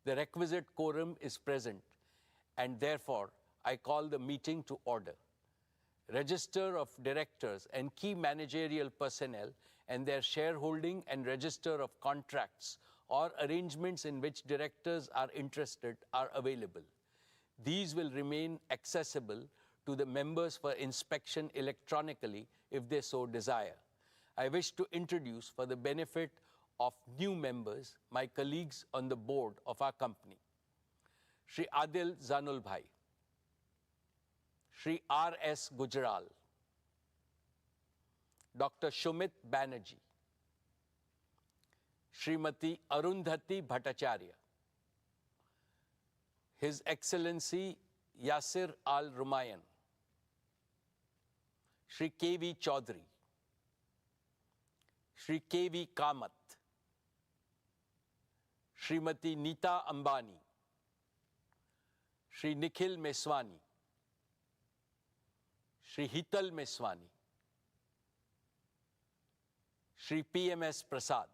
The requisite quorum is present, and therefore I call the meeting to order. Register of directors and key managerial personnel and their shareholding and register of contracts or arrangements in which directors are interested are available. These will remain accessible to the members for inspection electronically if they so desire. I wish to introduce, for the benefit of new members, my colleagues on the board of our company. Shri Adil Zanul Bhai, Shri R.S. Gujral, Dr. Shumit Banerjee, Srimati Arundhati Bhattacharya, His Excellency Yasir Al-Rumayyan, Shri K.V. Chaudhary, Shri K.V. Kamath, Srimati Neeta Ambani, Shri Nikhil Meswani, Shri Hital Meswani, Shri P.M.S. Prasad.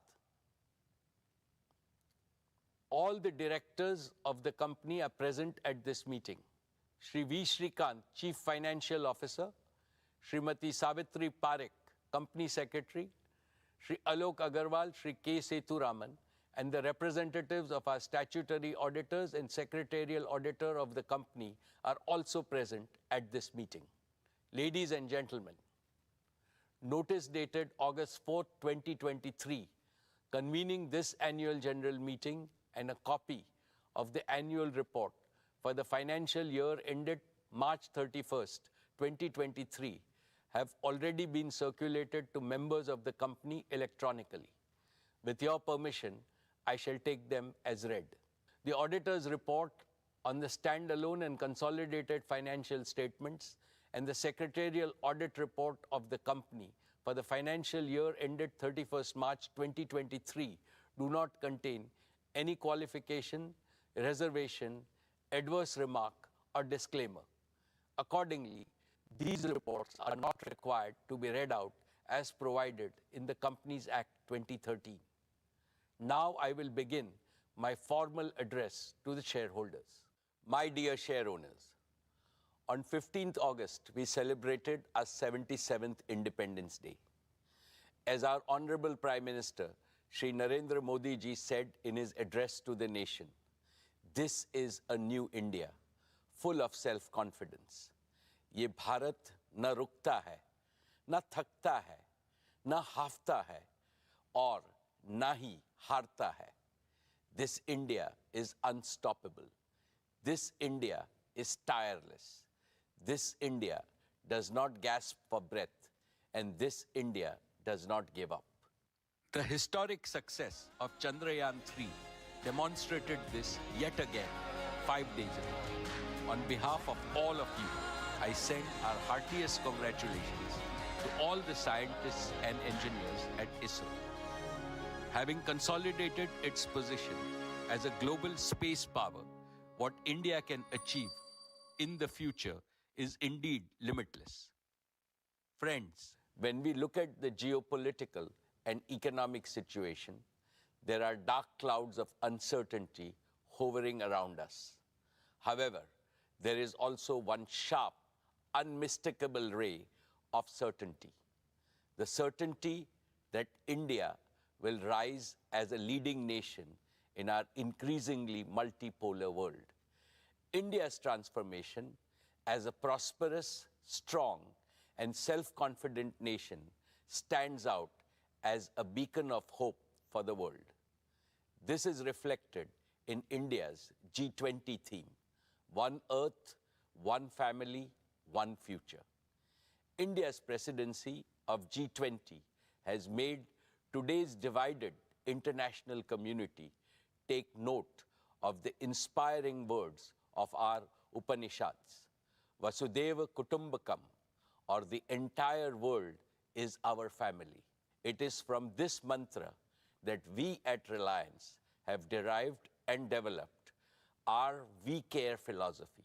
All the directors of the company are present at this meeting. Shri V. Shrikant, Chief Financial Officer, Srimati Savitri Parekh, Company Secretary, Shri Alok Agarwal, Shri K. Sethuraman, and the representatives of our statutory auditors and secretarial auditor of the company are also present at this meeting. Ladies and gentlemen, notice dated August 4, 2023, convening this annual general meeting and a copy of the annual report for the financial year ended March 31st, 2023, have already been circulated to members of the company electronically. With your permission, I shall take them as read. The auditor's report on the standalone and consolidated financial statements and the secretarial audit report of the company for the financial year ended 31st March 2023 do not contain any qualification, reservation, adverse remark, or disclaimer. Accordingly, these reports are not required to be read out as provided in the Companies Act 2013. Now I will begin my formal address to the shareholders. My dear shareowners, on 15th August, we celebrated our 77th Independence Day. As our Honorable Prime Minister, Shri Narendra Modi ji said in his address to the nation, this is a new India, full of self-confidence. ये भारत न रुकता है, न थकता है, न हाफता है, और न ही हारता है. This India is unstoppable. This India is tireless. This India does not gasp for breath, and this India does not give up. The historic success of Chandrayaan-3 demonstrated this yet again 5 days ago. On behalf of all of you, I send our heartiest congratulations to all the scientists and engineers at ISRO. Having consolidated its position as a global space power, what India can achieve in the future is indeed limitless. Friends, when we look at the geopolitical and economic situation, there are dark clouds of uncertainty hovering around us. However, there is also one sharp, unmistakable ray of certainty. The certainty that India will rise as a leading nation in our increasingly multipolar world. India's transformation as a prosperous, strong, and self-confident nation stands out as a beacon of hope for the world. This is reflected in India's G20 theme, One Earth, One Family, One Future. India's presidency of G20 has made today's divided international community take note of the inspiring words of our Upanishads. Vasudeva Kutumbakam, or the entire world is our family. It is from this mantra that we at Reliance have derived and developed our We Care philosophy.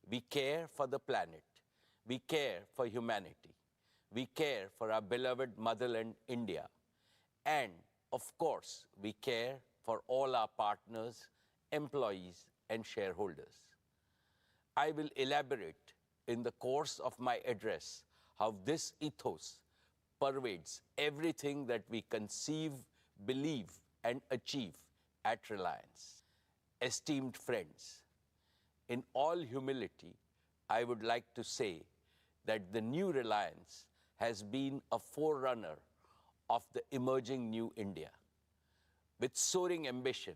We care for the planet. We care for humanity. We care for our beloved motherland, India. And, of course, we care for all our partners employees, and shareholders. I will elaborate in the course of my address how this ethos pervades everything that we conceive, believe, and achieve at Reliance. Esteemed friends, in all humility, I would like to say that the new Reliance has been a forerunner of the emerging new India. With soaring ambition,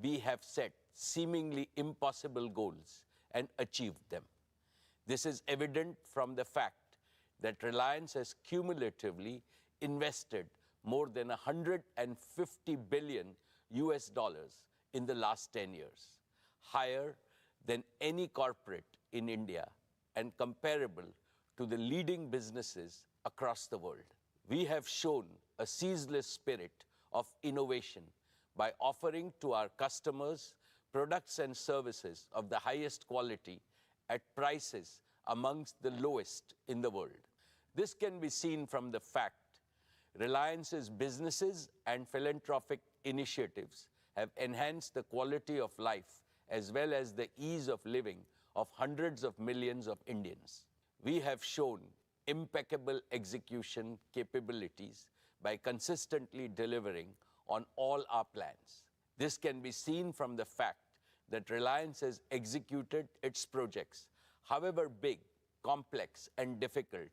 we have set seemingly impossible goals and achieved them. This is evident from the fact that Reliance has cumulatively invested more than $150 billion in the last 10 years, higher than any corporate in India and comparable to the leading businesses across the world. We have shown a ceaseless spirit of innovation by offering to our customers products and services of the highest quality at prices amongst the lowest in the world. This can be seen from the fact Reliance's businesses and philanthropic initiatives have enhanced the quality of life as well as the ease of living of hundreds of millions of Indians. We have shown impeccable execution capabilities by consistently delivering on all our plans. This can be seen from the fact that Reliance has executed its projects, however big, complex, and difficult,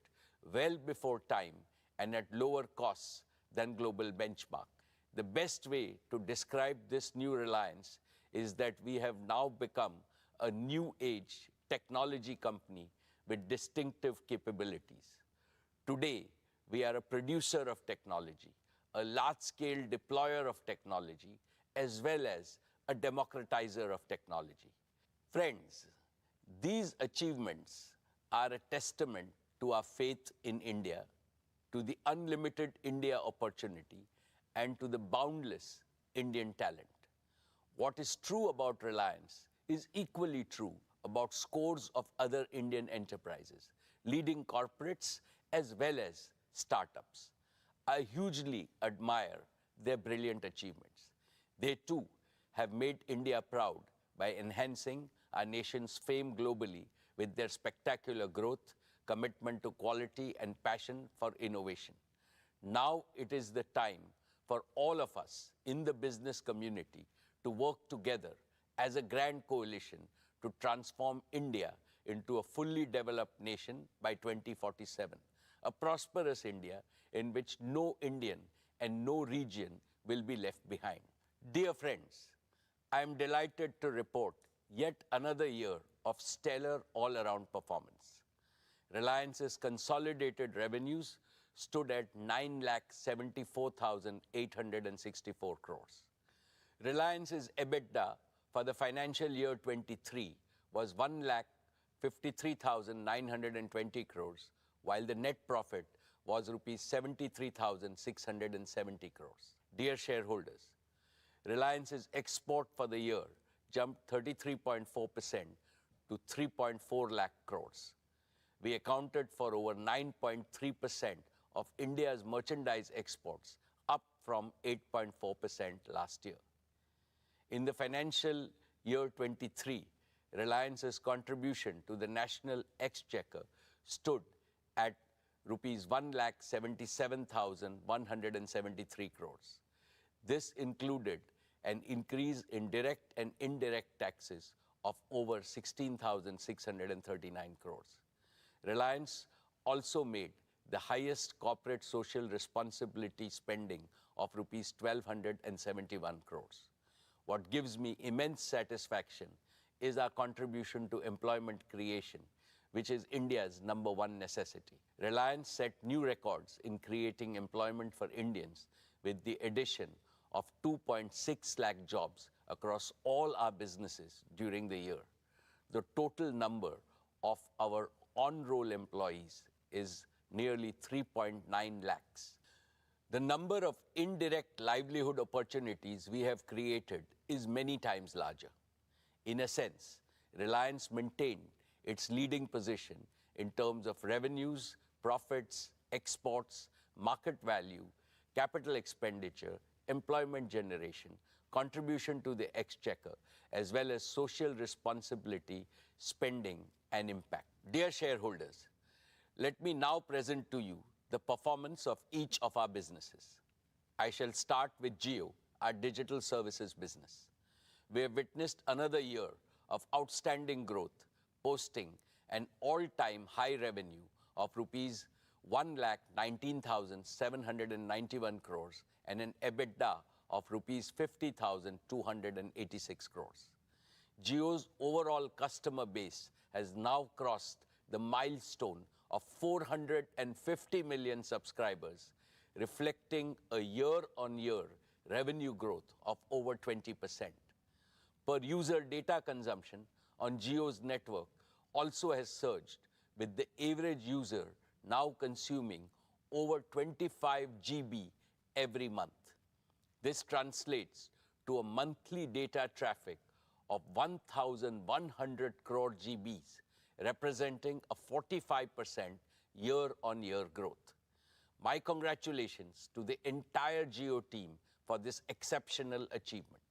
well before time and at lower costs than global benchmark. The best way to describe this new Reliance is that we have now become a new age technology company with distinctive capabilities. Today, we are a producer of technology, a large-scale deployer of technology, as well as a democratizer of technology. Friends, these achievements are a testament to our faith in India, to the unlimited India opportunity, and to the boundless Indian talent. What is true about Reliance is equally true about scores of other Indian enterprises, leading corporates as well as startups. I hugely admire their brilliant achievements. They too have made India proud by enhancing our nation's fame globally with their spectacular growth, commitment to quality, and passion for innovation. Now it is the time for all of us in the business community to work together as a grand coalition to transform India into a fully developed nation by 2047, a prosperous India in which no Indian and no region will be left behind. Dear friends, I am delighted to report yet another year of stellar all-around performance. Reliance's consolidated revenues stood at 9,74,864 crores. Reliance's EBITDA for the financial year 23 was 1,53,920 crores, while the net profit was rupees 73,670 crores. Dear shareholders, Reliance's export for the year jumped 33.4% to 3.4 lakh crores. We accounted for over 9.3% of India's merchandise exports, up from 8.4% last year. In the financial year 23, Reliance's contribution to the national exchequer stood at rupees 1,77,173 crores. This included an increase in direct and indirect taxes of over 16,639 crores. Reliance also made the highest corporate social responsibility spending of rupees 1,271 crores. What gives me immense satisfaction is our contribution to employment creation, which is India's #1 necessity. Reliance set new records in creating employment for Indians with the addition of 2.6 lakh jobs across all our businesses during the year. The total number of our on-roll employees is nearly 3.9 lakhs. The number of indirect livelihood opportunities we have created is many times larger. In a sense, Reliance maintained its leading position in terms of revenues, profits, exports, market value, capital expenditure, employment generation contribution to the exchequer, as well as social responsibility, spending, and impact. Dear shareholders, let me now present to you the performance of each of our businesses. I shall start with Jio, our digital services business. We have witnessed another year of outstanding growth, posting an all-time high revenue of rupees 1,19,791 crores and an EBITDA of rupees 50,286 crores. Jio's overall customer base has now crossed the milestone of 450 million subscribers, reflecting a year-on-year revenue growth of over 20%. Per user data consumption on Jio's network also has surged, with the average user now consuming over 25 GB every month. This translates to a monthly data traffic of 1,100 crore GBs, representing a 45% year-on-year growth. My congratulations to the entire Jio team for this exceptional achievement.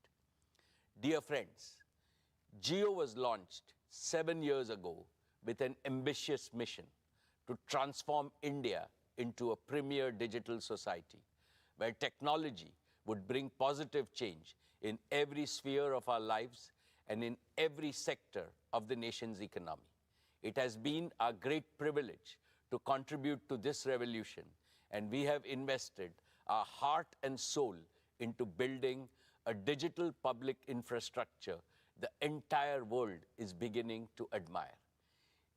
Dear friends, Jio was launched 7 years ago with an ambitious mission to transform India into a premier digital society, where technology would bring positive change in every sphere of our lives and in every sector of the nation's economy. It has been our great privilege to contribute to this revolution, and we have invested our heart and soul into building a digital public infrastructure the entire world is beginning to admire.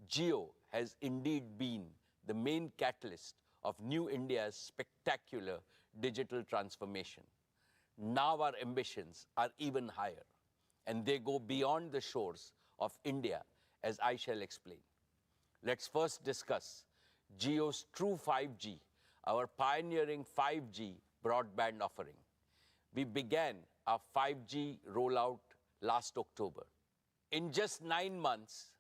Jio has indeed been the main catalyst of New India's spectacular digital transformation. Now our ambitions are even higher, and they go beyond the shores of India, as I shall explain. Let's first discuss Jio's True 5G, our pioneering 5G broadband offering. We began our 5G rollout last October. In just 9 months,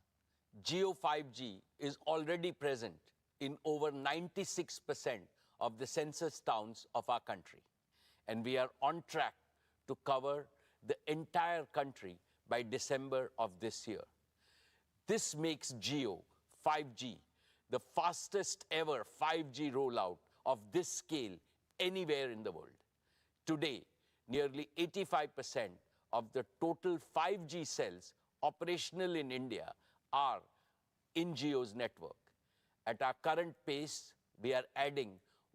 Jio 5G is already present in over 96% of the census towns of our country, and we are on track to cover the entire country by December of this year. This makes Jio 5G the fastest ever 5G rollout of this scale anywhere in the world. Today, nearly 85% of the total 5G cells operational in India are in Jio's network. At our current pace, we are adding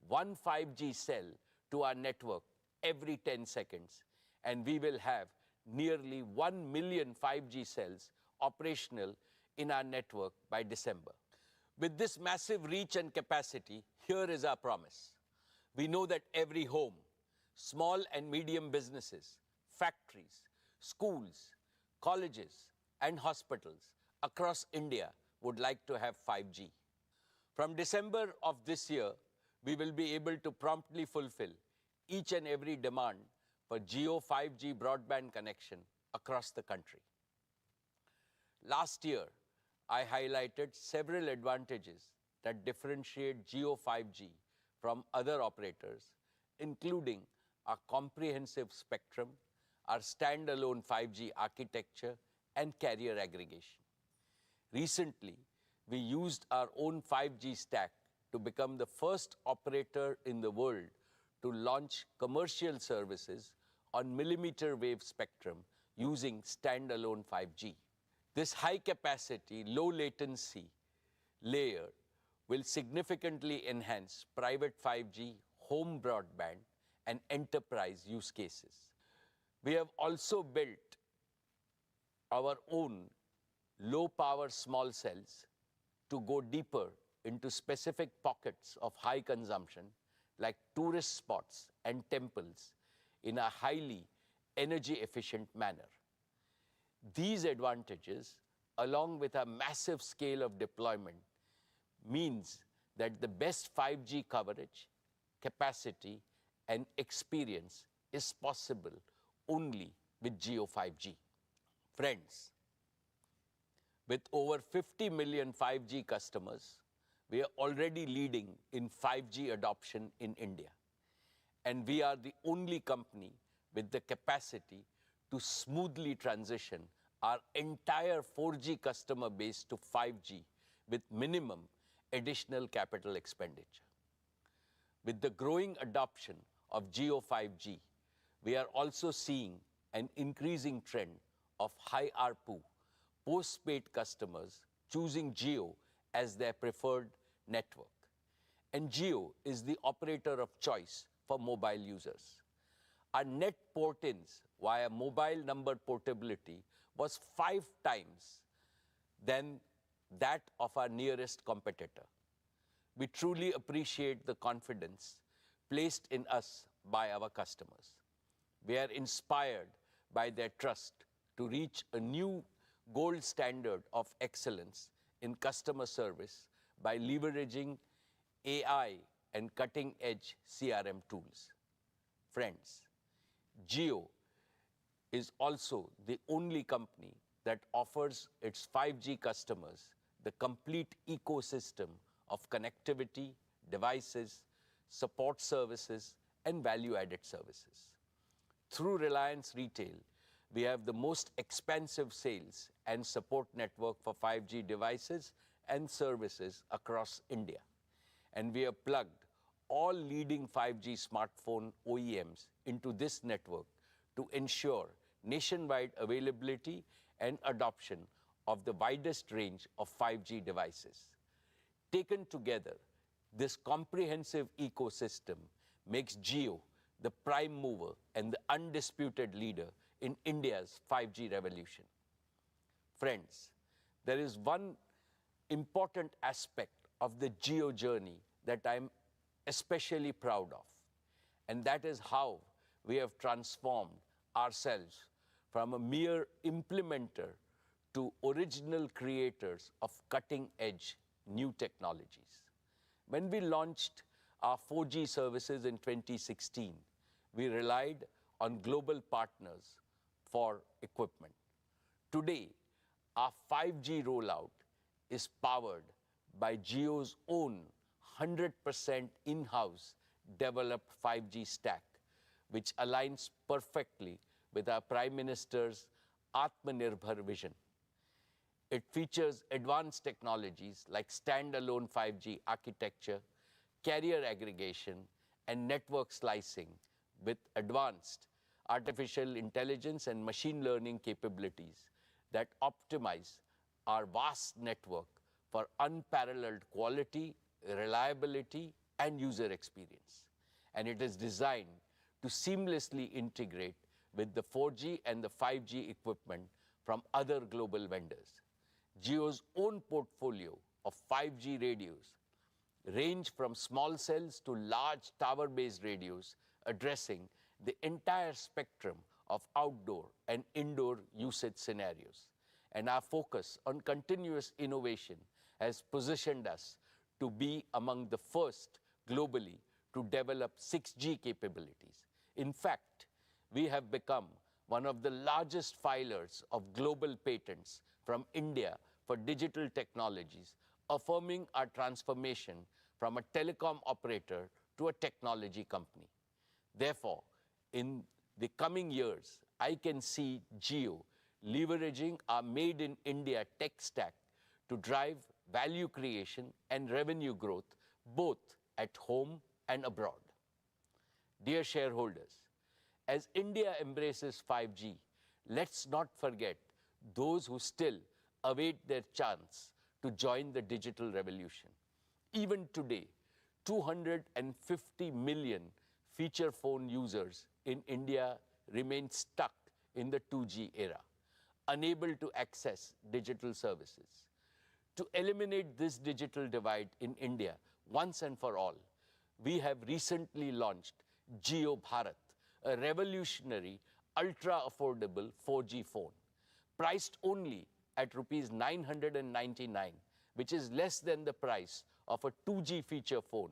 one 5G cell to our network every 10 seconds, and we will have nearly 1 million 5G cells operational in our network by December. With this massive reach and capacity, here is our promise. We know that every home, small and medium businesses, factories, schools, colleges, and hospitals across India would like to have 5G. From December of this year, we will be able to promptly fulfill each and every demand for Jio 5G broadband connection across the country. Last year, I highlighted several advantages that differentiate Jio 5G from other operators, including our comprehensive spectrum, our standalone 5G architecture, and carrier aggregation. Recently, we used our own 5G stack to become the first operator in the world to launch commercial services on millimeter wave spectrum using standalone 5G. This high-capacity, low-latency layer will significantly enhance private 5G, home broadband, and enterprise use cases. We have also built our own low-power small cells to go deeper into specific pockets of high consumption, like tourist spots and temples, in a highly energy-efficient manner. These advantages, along with a massive scale of deployment, means that the best 5G coverage, capacity, and experience is possible only with Jio 5G. Friends, with over 50 million 5G customers, we are already leading in 5G adoption in India. And we are the only company with the capacity to smoothly transition our entire 4G customer base to 5G with minimum additional capital expenditure. With the growing adoption of Jio 5G, we are also seeing an increasing trend of high ARPU postpaid customers choosing Jio as their preferred network. And Jio is the operator of choice for mobile users. Our net port-ins via mobile number portability was 5 times than that of our nearest competitor. We truly appreciate the confidence placed in us by our customers. We are inspired by their trust to reach a new gold standard of excellence in customer service by leveraging AI and cutting-edge CRM tools. Friends, Jio is also the only company that offers its 5G customers the complete ecosystem of connectivity, devices, support services, and value-added services. Through Reliance Retail, we have the most expansive sales and support network for 5G devices and services across India. And we have plugged all leading 5G smartphone OEMs into this network to ensure nationwide availability and adoption of the widest range of 5G devices. Taken together, this comprehensive ecosystem makes Jio the prime mover and the undisputed leader in India's 5G revolution. Friends, there is one important aspect of the Jio journey that I'm especially proud of, and that is how we have transformed ourselves from a mere implementer to original creators of cutting-edge new technologies. When we launched our 4G services in 2016, we relied on global partners for equipment. Today, our 5G rollout is powered by Jio's own 100% in-house developed 5G stack, which aligns perfectly with our Prime Minister's Atmanirbhar vision. It features advanced technologies like standalone 5G architecture, carrier aggregation, and network slicing with advanced artificial intelligence and machine learning capabilities that optimize our vast network for unparalleled quality, reliability, and user experience. And it is designed to seamlessly integrate with the 4G and the 5G equipment from other global vendors. Jio's own portfolio of 5G radios range from small cells to large tower-based radios, addressing the entire spectrum of outdoor and indoor usage scenarios. And our focus on continuous innovation has positioned us to be among the first globally to develop 6G capabilities. In fact, we have become one of the largest filers of global patents from India for digital technologies, affirming our transformation from a telecom operator to a technology company. Therefore, in the coming years, I can see Jio leveraging our Made in India tech stack to drive value creation and revenue growth both at home and abroad. Dear shareholders, as India embraces 5G, let's not forget those who still await their chance to join the digital revolution. Even today, 250 million feature phone users in India remain stuck in the 2G era, unable to access digital services. To eliminate this digital divide in India once and for all, we have recently launched Jio Bharat, a revolutionary, ultra-affordable 4G phone, priced only at Rs 999, which is less than the price of a 2G feature phone.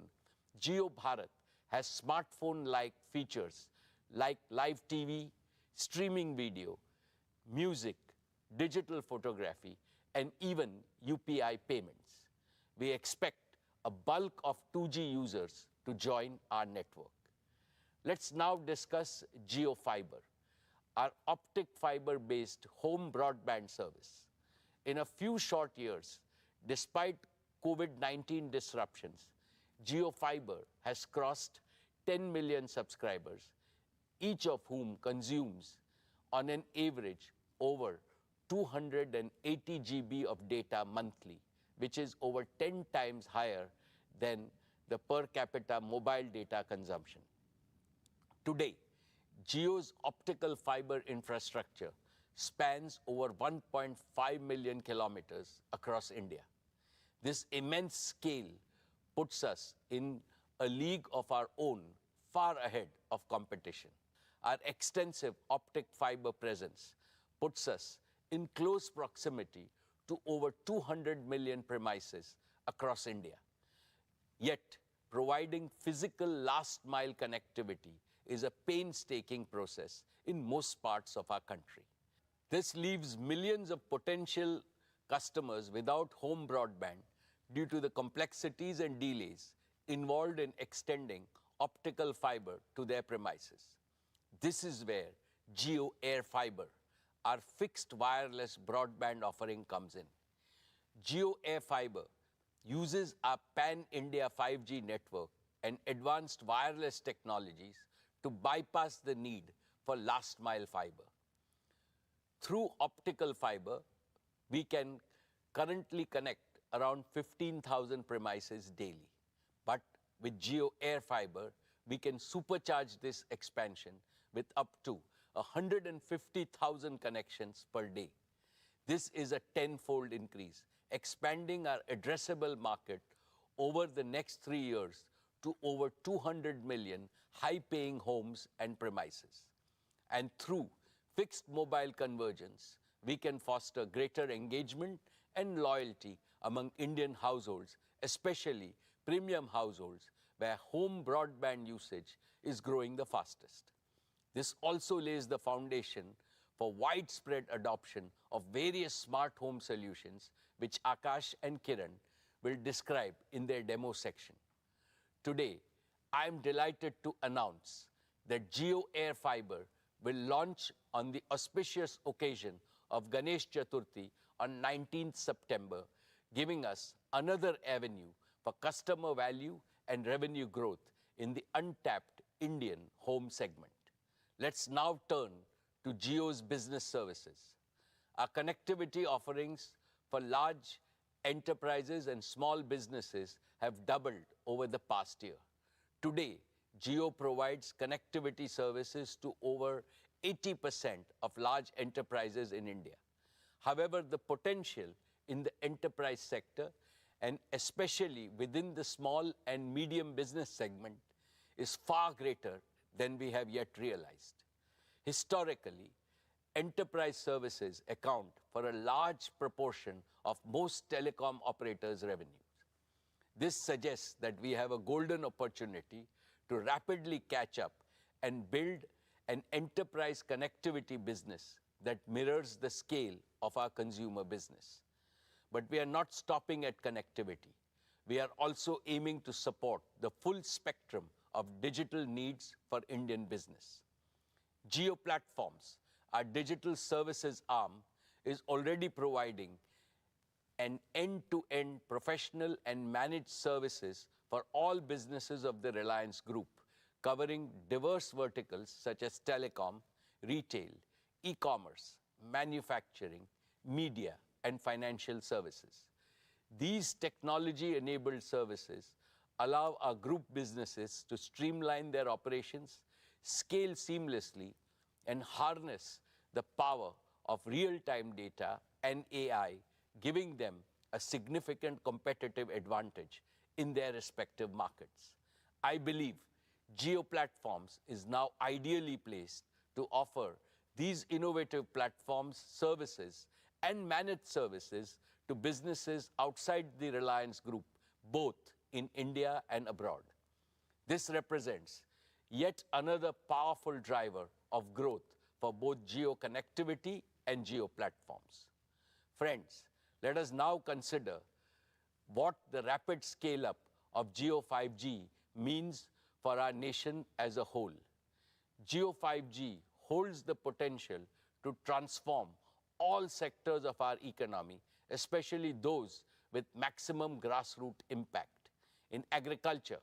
Jio Bharat has smartphone-like features like live TV, streaming video, music, digital photography, and even UPI payments. We expect a bulk of 2G users to join our network. Let's now discuss JioFiber, our optic fiber-based home broadband service. In a few short years, despite COVID-19 disruptions, JioFiber has crossed 10 million subscribers, each of whom consumes, on an average, over 280 GB of data monthly, which is over 10 times higher than the per capita mobile data consumption. Today, Jio's optical fiber infrastructure spans over 1.5 million kilometers across India. This immense scale puts us in a league of our own, far ahead of competition. Our extensive optic fiber presence puts us in close proximity to over 200 million premises across India. Yet, providing physical last-mile connectivity is a painstaking process in most parts of our country. This leaves millions of potential customers without home broadband due to the complexities and delays involved in extending optical fiber to their premises. This is where Jio AirFiber, our fixed wireless broadband offering, comes in. Jio AirFiber uses our pan-India 5G network and advanced wireless technologies to bypass the need for last-mile fiber. Through optical fiber, we can currently connect around 15,000 premises daily. But with Jio AirFiber, we can supercharge this expansion with up to 150,000 connections per day. This is a tenfold increase, expanding our addressable market over the next 3 years to over 200 million high-paying homes and premises. And through fixed mobile convergence, we can foster greater engagement and loyalty among Indian households, especially premium households, where home broadband usage is growing the fastest. This also lays the foundation for widespread adoption of various smart home solutions, which Akash and Kiran will describe in their demo section. Today, I am delighted to announce that Jio AirFiber will launch on the auspicious occasion of Ganesh Chaturthi on 19th September, giving us another avenue for customer value and revenue growth in the untapped Indian home segment. Let's now turn to Jio's business services. Our connectivity offerings for large enterprises and small businesses have doubled over the past year. Today, Jio provides connectivity services to over 80% of large enterprises in India. However, the potential in the enterprise sector, and especially within the small and medium business segment, is far greater than we have yet realized. Historically, enterprise services account for a large proportion of most telecom operators' revenues. This suggests that we have a golden opportunity to rapidly catch up and build an enterprise connectivity business that mirrors the scale of our consumer business. But we are not stopping at connectivity. We are also aiming to support the full spectrum of digital needs for Indian business. Jio Platforms, our digital services arm, is already providing an end-to-end professional and managed services for all businesses of the Reliance Group, covering diverse verticals such as telecom, retail, e-commerce, manufacturing, media, and financial services. These technology-enabled services allow our group businesses to streamline their operations, scale seamlessly, and harness the power of real-time data and AI, giving them a significant competitive advantage in their respective markets. I believe Jio Platforms is now ideally placed to offer these innovative platforms, services, and managed services to businesses outside the Reliance Group, both in India and abroad. This represents yet another powerful driver of growth for both Jio Connectivity and Jio Platforms. Friends, let us now consider what the rapid scale-up of Jio 5G means for our nation as a whole. Geo 5G holds the potential to transform all sectors of our economy, especially those with maximum grassroots impact. In agriculture,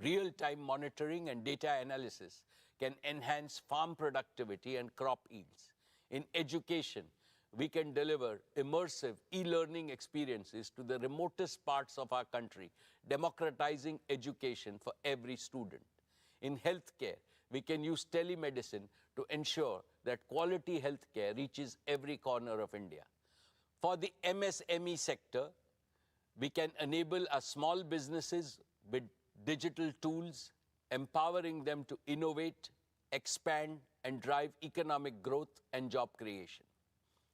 real-time monitoring and data analysis can enhance farm productivity and crop yields. In education, we can deliver immersive e-learning experiences to the remotest parts of our country, democratizing education for every student. In healthcare, we can use telemedicine to ensure that quality healthcare reaches every corner of India. For the MSME sector, we can enable our small businesses with digital tools, empowering them to innovate, expand, and drive economic growth and job creation.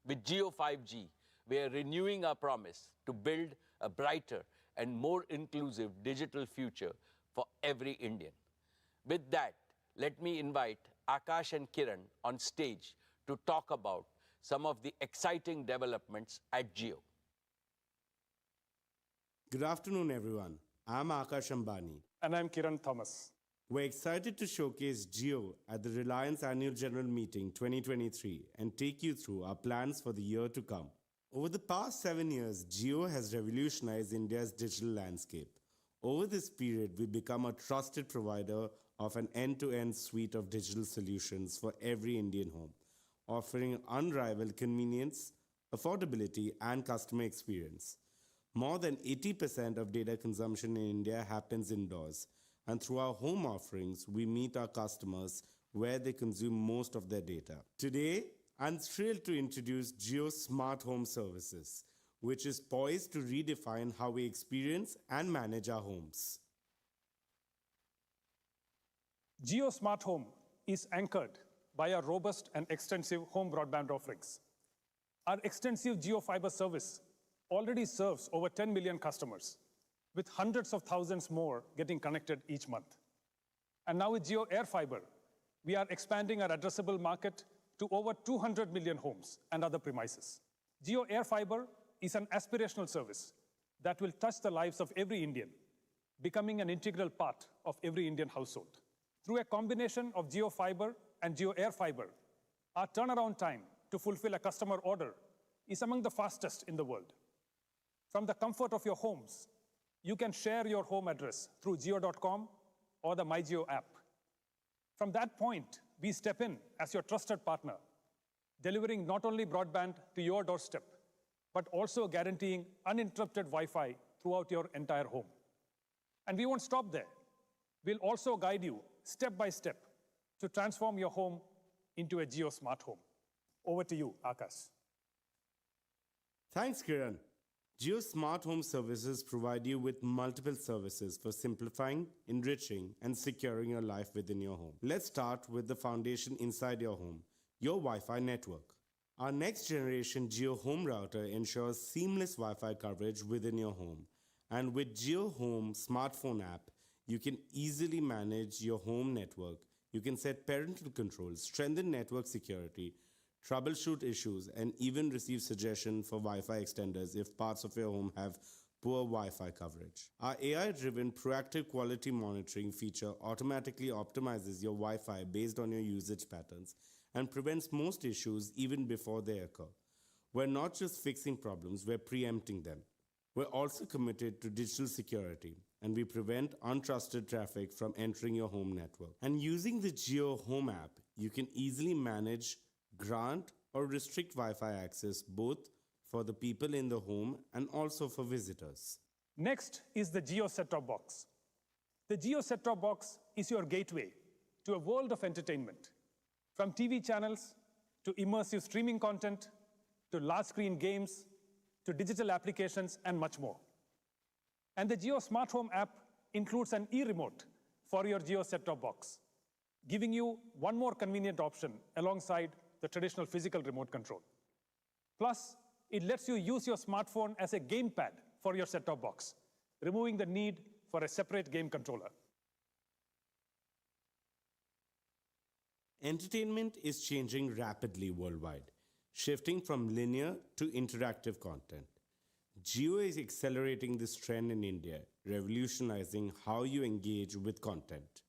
With Geo 5G, we are renewing our promise to build a brighter and more inclusive digital future for every Indian. With that, let me invite Akash and Kiran on stage to talk about some of the exciting developments at Jio. Good afternoon, everyone. I'm Akash Ambani. And I'm Kiran Thomas. We're excited to showcase Jio at the Reliance Annual General Meeting 2023 and take you through our plans for the year to come. Over the past 7 years, Jio has revolutionized India's digital landscape. Over this period, we've become a trusted provider of an end-to-end suite of digital solutions for every Indian home, offering unrivaled convenience, affordability, and customer experience. More than 80% of data consumption in India happens indoors, and through our home offerings, we meet our customers where they consume most of their data. Today, I'm thrilled to introduce Jio Smart Home Services, which is poised to redefine how we experience and manage our homes. Jio Smart Home is anchored by our robust and extensive home broadband offerings. Our extensive Jio Fiber service already serves over 10 million customers, with hundreds of thousands more getting connected each month. And now with Jio Air Fiber, we are expanding our addressable market to over 200 million homes and other premises. Jio Air Fiber is an aspirational service that will touch the lives of every Indian, becoming an integral part of every Indian household. Through a combination of Jio Fiber and Jio Air Fiber, our turnaround time to fulfill a customer order is among the fastest in the world. From the comfort of your homes, you can share your home address through jio.com or the MyJio app. From that point, we step in as your trusted partner, delivering not only broadband to your doorstep, but also guaranteeing uninterrupted Wi-Fi throughout your entire home. And we won't stop there. We'll also guide you step by step to transform your home into a Jio Smart Home. Over to you, Akash. Thanks, Kiran. Jio Smart Home Services provide you with multiple services for simplifying, enriching, and securing your life within your home. Let's start with the foundation inside your home, your Wi-Fi network. Our next generation Jio Home Router ensures seamless Wi-Fi coverage within your home. And with Jio Home smartphone app, you can easily manage your home network. You can set parental controls, strengthen network security, troubleshoot issues, and even receive suggestions for Wi-Fi extenders if parts of your home have poor Wi-Fi coverage. Our AI-driven proactive quality monitoring feature automatically optimizes your Wi-Fi based on your usage patterns and prevents most issues even before they occur. We're not just fixing problems, we're preempting them. We're also committed to digital security, and we prevent untrusted traffic from entering your home network. And using the Jio Home app, you can easily manage, grant, or restrict Wi-Fi access both for the people in the home and also for visitors. Next is the Jio set-top box. The Jio set-top box is your gateway to a world of entertainment, from TV channels to immersive streaming content to large-screen games to digital applications and much more. And the Jio Smart Home app includes an e-remote for your Jio set-top box, giving you one more convenient option alongside the traditional physical remote control. Plus, it lets you use your smartphone as a gamepad for your set-top box, removing the need for a separate game controller. Entertainment is changing rapidly worldwide, shifting from linear to interactive content. Jio is accelerating this trend in India, revolutionizing how you engage with content.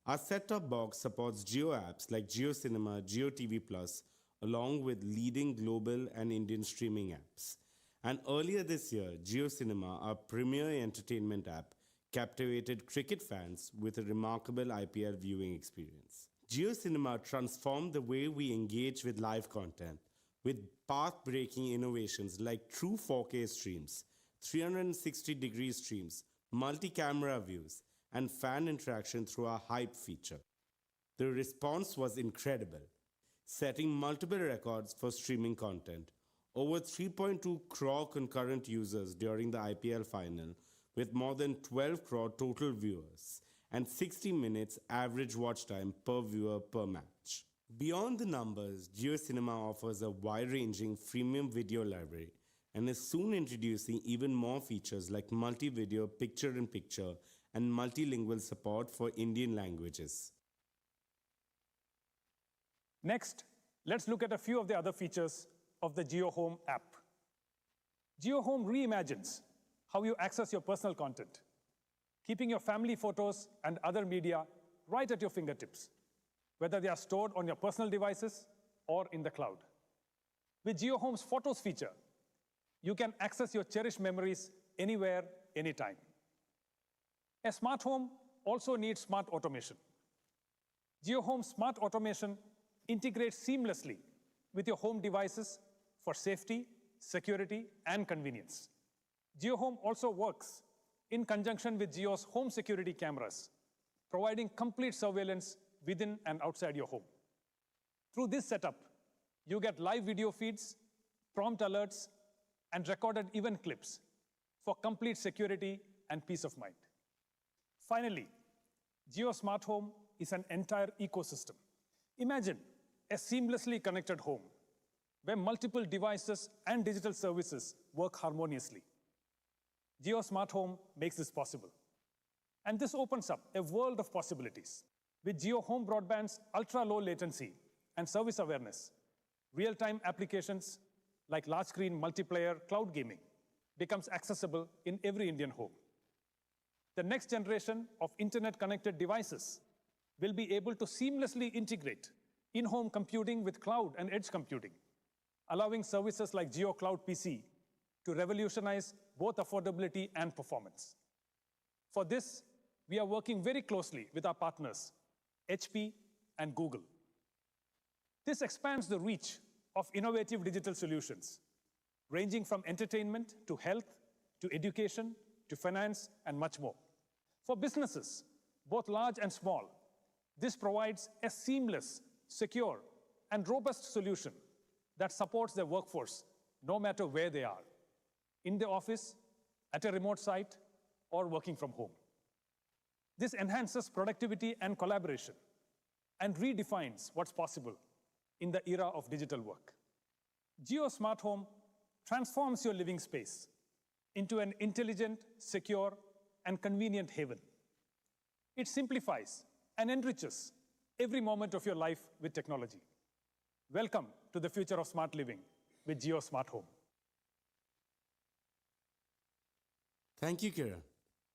Our set-top box supports Jio apps like Jio Cinema, Jio TV Plus, along with leading global and Indian streaming apps. And earlier this year, Jio Cinema, our premier entertainment app, captivated cricket fans with a remarkable IPL viewing experience. Jio Cinema transformed the way we engage with live content with path-breaking innovations like true 4K streams, 360-degree streams, multi-camera views, and fan interaction through our Hype feature. The response was incredible, setting multiple records for streaming content. Over 3.2 crore concurrent users during the IPL final, with more than 12 crore total viewers, and 60 minutes average watch time per viewer per match. Beyond the numbers, Jio Cinema offers a wide-ranging freemium video library and is soon introducing even more features like multi-video, picture-in-picture, and multilingual support for Indian languages. Next, let's look at a few of the other features of the Jio Home app. Jio Home reimagines how you access your personal content, keeping your family photos and other media right at your fingertips, whether they are stored on your personal devices or in the cloud. With Jio Home's Photos feature, you can access your cherished memories anywhere, anytime. A smart home also needs smart automation. Jio Home Smart Automation integrates seamlessly with your home devices for safety, security, and convenience. Jio Home also works in conjunction with Jio's home security cameras, providing complete surveillance within and outside your home. Through this setup, you get live video feeds, prompt alerts, and recorded event clips for complete security and peace of mind. Finally, Jio Smart Home is an entire ecosystem. Imagine a seamlessly connected home where multiple devices and digital services work harmoniously. Jio Smart Home makes this possible. And this opens up a world of possibilities. With Jio Home Broadband's ultra-low latency and service awareness, real-time applications like large-screen multiplayer cloud gaming becomes accessible in every Indian home. The next generation of internet-connected devices will be able to seamlessly integrate in-home computing with cloud and edge computing, allowing services like Jio Cloud PC to revolutionize both affordability and performance. For this, we are working very closely with our partners, HP and Google. This expands the reach of innovative digital solutions, ranging from entertainment to health, to education, to finance, and much more. For businesses, both large and small, this provides a seamless, secure, and robust solution that supports their workforce no matter where they are, in the office, at a remote site, or working from home. This enhances productivity and collaboration and redefines what's possible in the era of digital work. Jio Smart Home transforms your living space into an intelligent, secure, and convenient haven. It simplifies and enriches every moment of your life with technology. Welcome to the future of smart living with Jio Smart Home. Thank you, Kiran.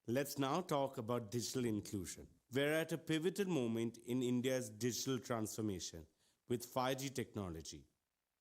Let's now talk about digital inclusion. We're at a pivotal moment in India's digital transformation with 5G technology.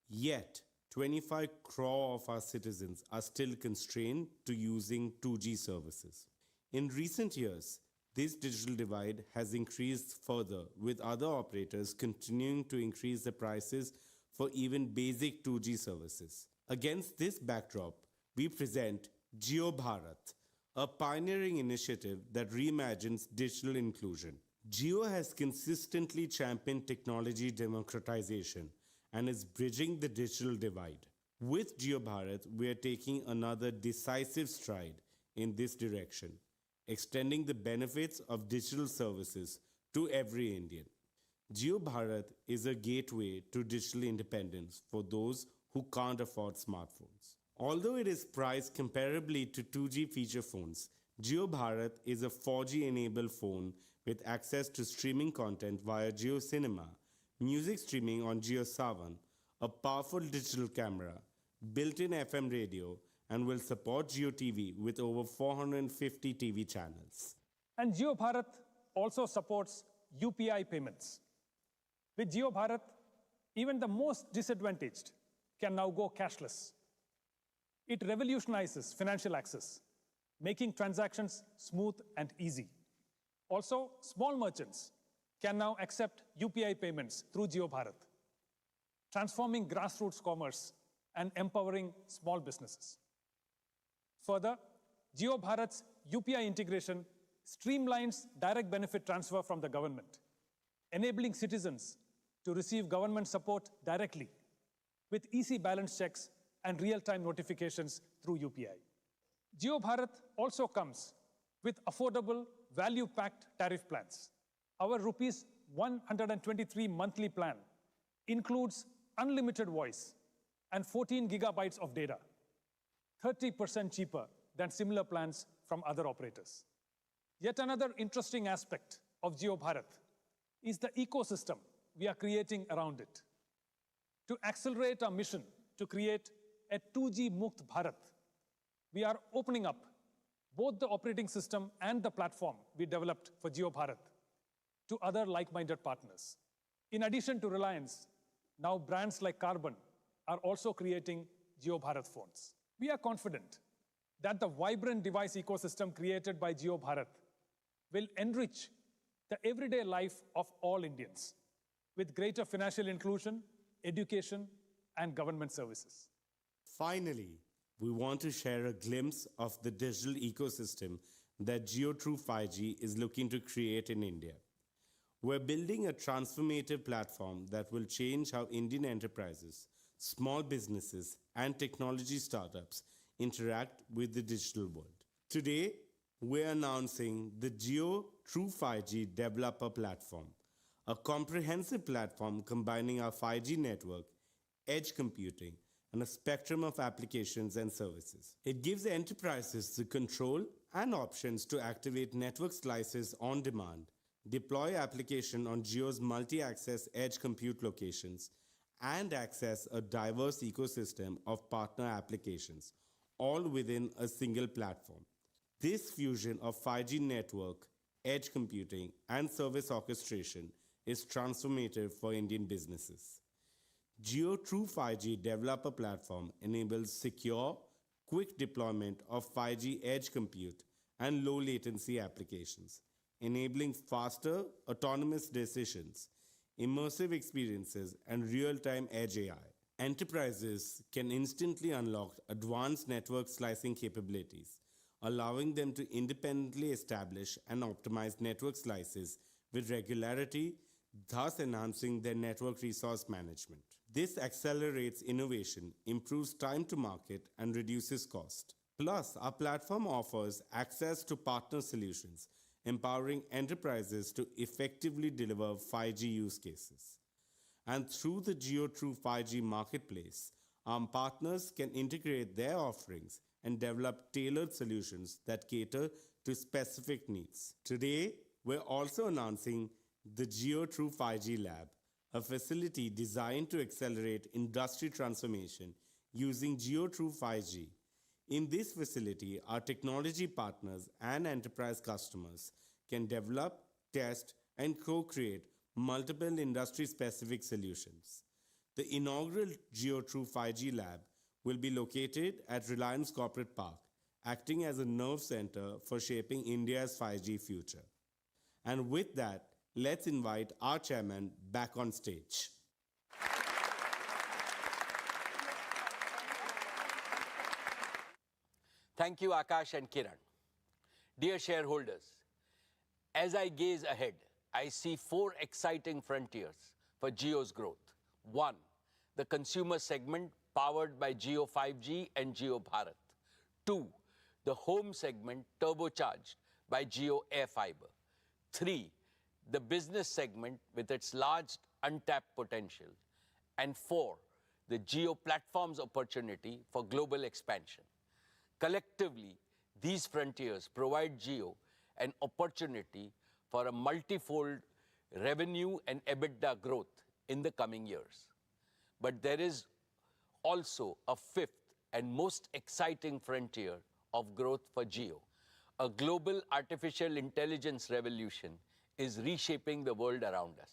Yet, 25 crore of our citizens are still constrained to using 2G services. In recent years, this digital divide has increased further, with other operators continuing to increase the prices for even basic 2G services. Against this backdrop, we present Jio Bharat, a pioneering initiative that reimagines digital inclusion. Jio has consistently championed technology democratization and is bridging the digital divide. With Jio Bharat, we are taking another decisive stride in this direction, extending the benefits of digital services to every Indian. Jio Bharat is a gateway to digital independence for those who can't afford smartphones. Although it is priced comparably to 2G feature phones, Jio Bharat is a 4G-enabled phone with access to streaming content via Jio Cinema, music streaming on Jio Savan, a powerful digital camera, built-in FM radio, and will support Jio TV with over 450 TV channels. And Jio Bharat also supports UPI payments. With Jio Bharat, even the most disadvantaged can now go cashless. It revolutionizes financial access, making transactions smooth and easy. Also, small merchants can now accept UPI payments through Jio Bharat, transforming grassroots commerce and empowering small businesses. Further, Jio Bharat's UPI integration streamlines direct benefit transfer from the government, enabling citizens to receive government support directly with easy balance checks and real-time notifications through UPI. Jio Bharat also comes with affordable, value-packed tariff plans. Our rupees 123 monthly plan includes unlimited voice and 14 gigabytes of data, 30% cheaper than similar plans from other operators. Yet another interesting aspect of Jio Bharat is the ecosystem we are creating around it. To accelerate our mission to create a 2G Mukt Bharat, we are opening up both the operating system and the platform we developed for Jio Bharat to other like-minded partners. In addition to Reliance, now brands like Carbon are also creating Jio Bharat phones. We are confident that the vibrant device ecosystem created by Jio Bharat will enrich the everyday life of all Indians with greater financial inclusion, education, and government services. Finally, we want to share a glimpse of the digital ecosystem that Jio True 5G is looking to create in India. We're building a transformative platform that will change how Indian enterprises, small businesses, and technology startups interact with the digital world. Today, we're announcing the Jio True 5G Developer Platform, a comprehensive platform combining our 5G network, edge computing, and a spectrum of applications and services. It gives enterprises the control and options to activate network slices on demand, deploy application on Jio's multi-access edge compute locations, and access a diverse ecosystem of partner applications, all within a single platform. This fusion of 5G network, edge computing, and service orchestration is transformative for Indian businesses. Jio True 5G Developer Platform enables secure, quick deployment of 5G edge compute and low latency applications, enabling faster, autonomous decisions, immersive experiences, and real-time edge AI. Enterprises can instantly unlock advanced network slicing capabilities, allowing them to independently establish and optimize network slices with regularity, thus enhancing their network resource management. This accelerates innovation, improves time to market, and reduces cost. Plus, our platform offers access to partner solutions, empowering enterprises to effectively deliver 5G use cases. And through the Jio True 5G marketplace, our partners can integrate their offerings and develop tailored solutions that cater to specific needs. Today, we're also announcing the Jio True 5G Lab, a facility designed to accelerate industry transformation using Jio True 5G. In this facility, our technology partners and enterprise customers can develop, test, and co-create multiple industry-specific solutions. The inaugural Jio True 5G Lab will be located at Reliance Corporate Park, acting as a nerve center for shaping India's 5G future. And with that, let's invite our chairman back on stage. Thank you, Akash and Kiran. Dear shareholders, as I gaze ahead, I see 4 exciting frontiers for Jio's growth. 1, the consumer segment powered by Jio 5G and Jio Bharat. 2, the home segment turbocharged by Jio AirFiber. 3, the business segment with its large untapped potential. And 4, the Jio platform's opportunity for global expansion. Collectively, these frontiers provide Jio an opportunity for a multifold revenue and EBITDA growth in the coming years. But there is also a 5th and most exciting frontier of growth for Jio, a global artificial intelligence revolution is reshaping the world around us.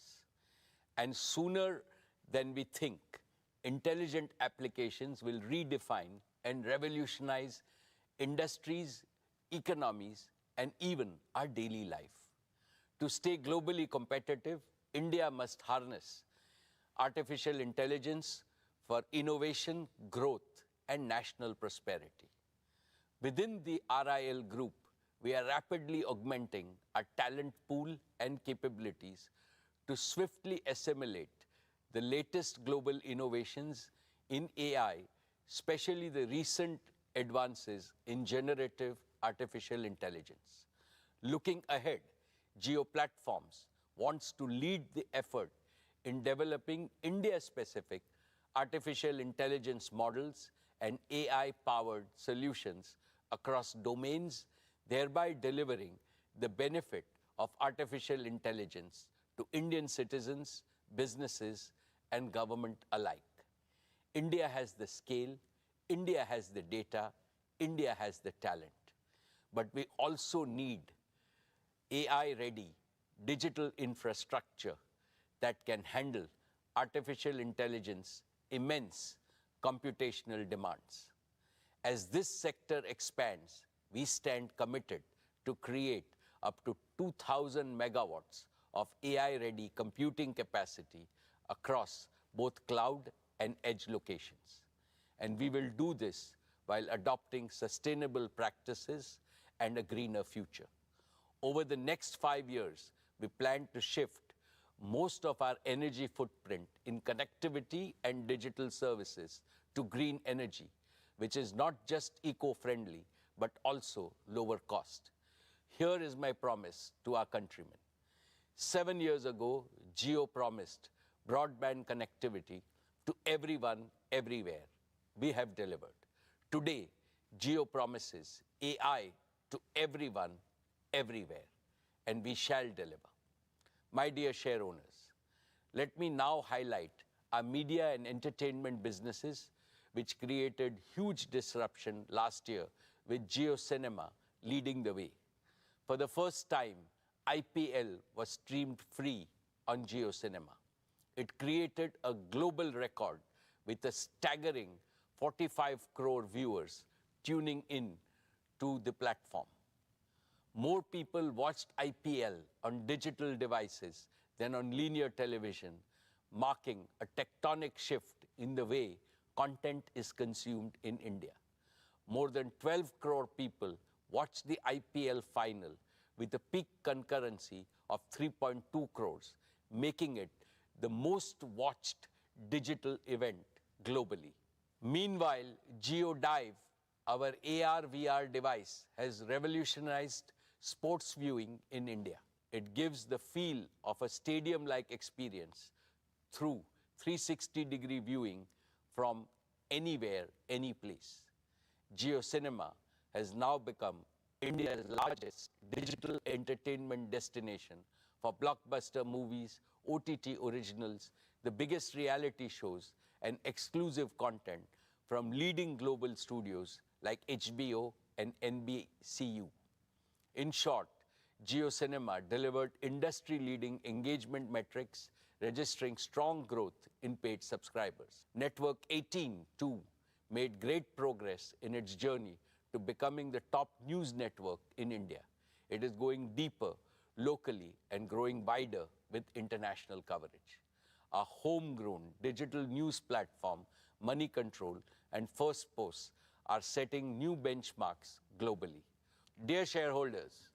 And sooner than we think, intelligent applications will redefine and revolutionize industries, economies, and even our daily life. To stay globally competitive, India must harness artificial intelligence for innovation, growth, and national prosperity. Within the RIL group, we are rapidly augmenting our talent pool and capabilities to swiftly assimilate the latest global innovations in AI, especially the recent advances in generative artificial intelligence. Looking ahead, Geo Platforms wants to lead the effort in developing India-specific artificial intelligence models and AI-powered solutions across domains, thereby delivering the benefit of artificial intelligence to Indian citizens, businesses, and government alike. India has the scale, India has the data, India has the talent. But we also need AI-ready digital infrastructure that can handle artificial intelligence immense computational demands. As this sector expands, we stand committed to create up to 2,000 megawatts of AI-ready computing capacity across both cloud and edge locations. And we will do this while adopting sustainable practices and a greener future. Over the next 5 years, we plan to shift most of our energy footprint in connectivity and digital services to green energy, which is not just eco-friendly, but also lower cost. Here is my promise to our countrymen. 7 years ago, Jio promised broadband connectivity to everyone, everywhere. We have delivered. Today, Jio promises AI to everyone, everywhere, and we shall deliver. My dear share owners, let me now highlight our media and entertainment businesses, which created huge disruption last year with Jio Cinema leading the way. For the first time, IPL was streamed free on Jio Cinema. It created a global record with a staggering 45 crore viewers tuning in to the platform. More people watched IPL on digital devices than on linear television, marking a tectonic shift in the way content is consumed in India. More than 12 crore people watched the IPL final with a peak concurrency of 3.2 crores, making it the most watched digital event globally. Meanwhile, GeoDive, our AR/VR device, has revolutionized sports viewing in India. It gives the feel of a stadium-like experience through 360-degree viewing from anywhere, any place. Jio Cinema has now become India's largest digital entertainment destination for blockbuster movies, OTT originals, the biggest reality shows, and exclusive content from leading global studios like HBO and NBCU. In short, Jio Cinema delivered industry-leading engagement metrics, registering strong growth in paid subscribers. Network 18, too, made great progress in its journey to becoming the top news network in India. It is going deeper locally and growing wider with international coverage. Our homegrown digital news platform, Money Control and First Post, are setting new benchmarks globally. Dear shareholders,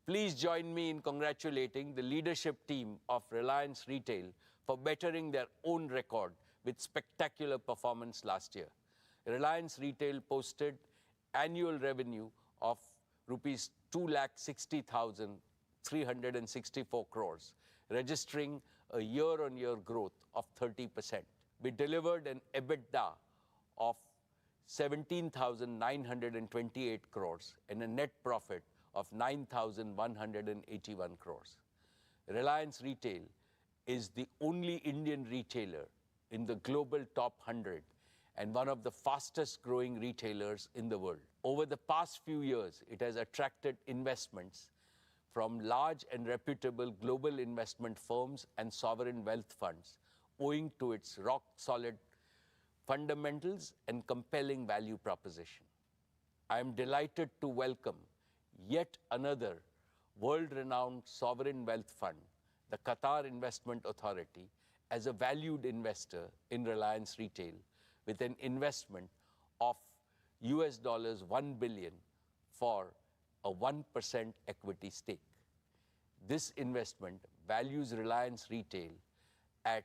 please join me in congratulating the leadership team of Reliance Retail for bettering their own record with spectacular performance last year. Reliance Retail posted annual revenue of rupees 2,60,364 crores, registering a year-on-year growth of 30%. We delivered an EBITDA of 17,928 crores and a net profit of 9,181 crores. Reliance Retail is the only Indian retailer in the global top 100 and one of the fastest growing retailers in the world. Over the past few years, it has attracted investments from large and reputable global investment firms and sovereign wealth funds, owing to its rock-solid fundamentals and compelling value proposition. I am delighted to welcome yet another world-renowned sovereign wealth fund, the Qatar Investment Authority, as a valued investor in Reliance Retail with an investment of $1 billion for a 1% equity stake. This investment values Reliance Retail at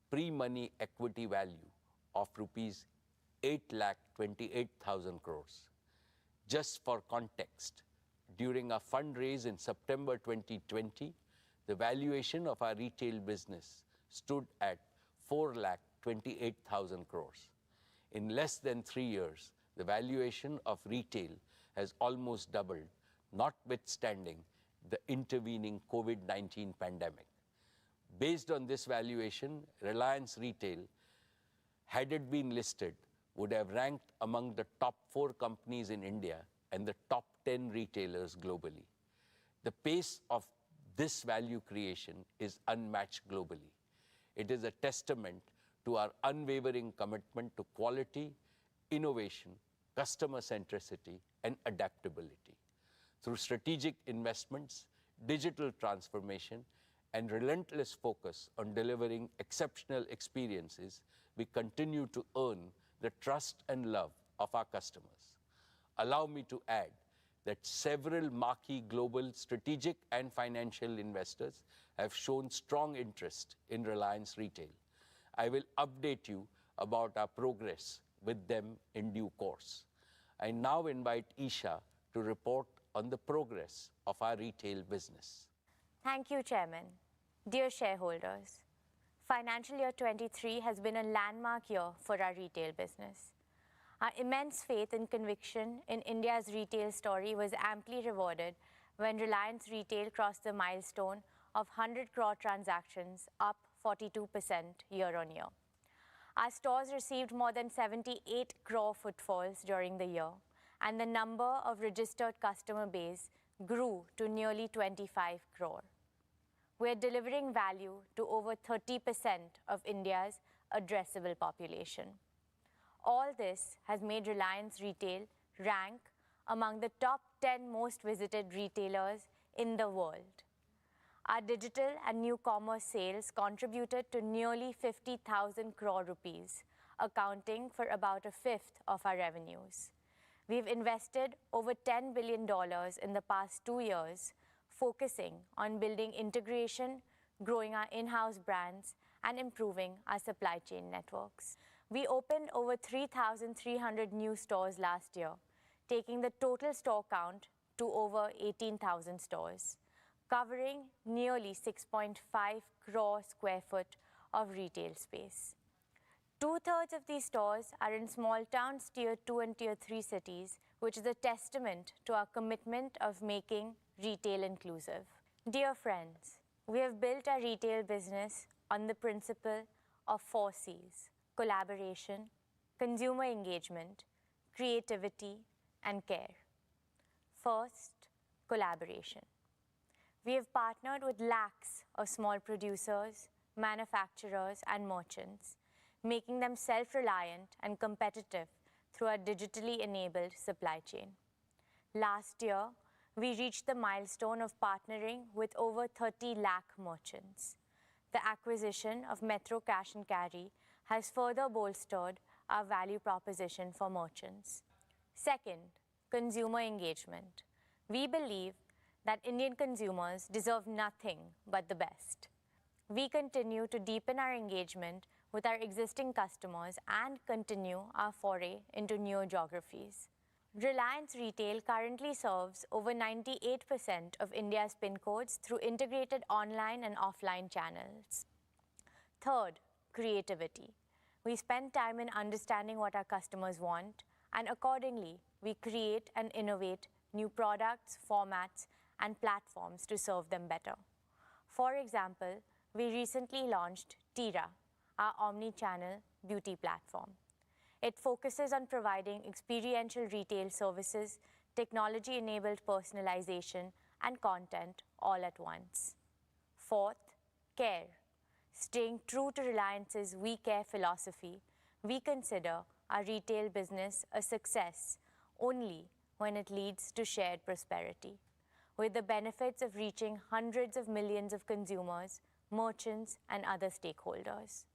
pre-money equity value of rupees 8,28,000 crores. Just for context, during a fundraise in September 2020, the valuation of our retail business stood at 4,28,000 crores. In less than 3 years, the valuation of retail has almost doubled, notwithstanding the intervening COVID-19 pandemic. Based on this valuation, Reliance Retail, had it been listed, would have ranked among the top 4 companies in India and the top 10 retailers globally. The pace of this value creation is unmatched globally. It is a testament to our unwavering commitment to quality, innovation, customer centricity, and adaptability. Through strategic investments, digital transformation, and relentless focus on delivering exceptional experiences, we continue to earn the trust and love of our customers. Allow me to add that several marquee global strategic and financial investors have shown strong interest in Reliance Retail. I will update you about our progress with them in due course. I now invite Isha to report on the progress of our retail business. Thank you, Chairman. Dear shareholders, financial year 23 has been a landmark year for our retail business. Our immense faith and conviction in India's retail story was amply rewarded when Reliance Retail crossed the milestone of 100 crore transactions, up 42% year-on-year. Our stores received more than 78 crore footfalls during the year, and the number of registered customer base grew to nearly 25 crore. We're delivering value to over 30% of India's addressable population. All this has made Reliance Retail rank among the top 10 most visited retailers in the world. Our digital and new commerce sales contributed to nearly 50,000 crore rupees, accounting for about a fifth of our revenues. We've invested over $10 billion in the past 2 years, focusing on building integration, growing our in-house brands, and improving our supply chain networks. We opened over 3,300 new stores last year, taking the total store count to over 18,000 stores, covering nearly 6.5 crore square foot of retail space. 2/3 of these stores are in small towns, tier 2 and tier 3 cities, which is a testament to our commitment of making retail inclusive. Dear friends, we have built our retail business on the principle of 4 C's: collaboration, consumer engagement, creativity, and care. First, collaboration. We have partnered with lakhs of small producers, manufacturers, and merchants, making them self-reliant and competitive through our digitally enabled supply chain. Last year, we reached the milestone of partnering with over 30 lakh merchants. The acquisition of Metro Cash and Carry has further bolstered our value proposition for merchants. Second, consumer engagement. We believe that Indian consumers deserve nothing but the best. We continue to deepen our engagement with our existing customers and continue our foray into new geographies. Reliance Retail currently serves over 98% of India's PIN codes through integrated online and offline channels. Third, creativity. We spend time in understanding what our customers want, and accordingly, we create and innovate new products, formats, and platforms to serve them better. For example, we recently launched Tira, our omni-channel beauty platform. It focuses on providing experiential retail services, technology-enabled personalization, and content all at once. Fourth, care. Staying true to Reliance's We Care philosophy, we consider our retail business a success only when it leads to shared prosperity, with the benefits of reaching hundreds of millions of consumers, merchants, and other stakeholders.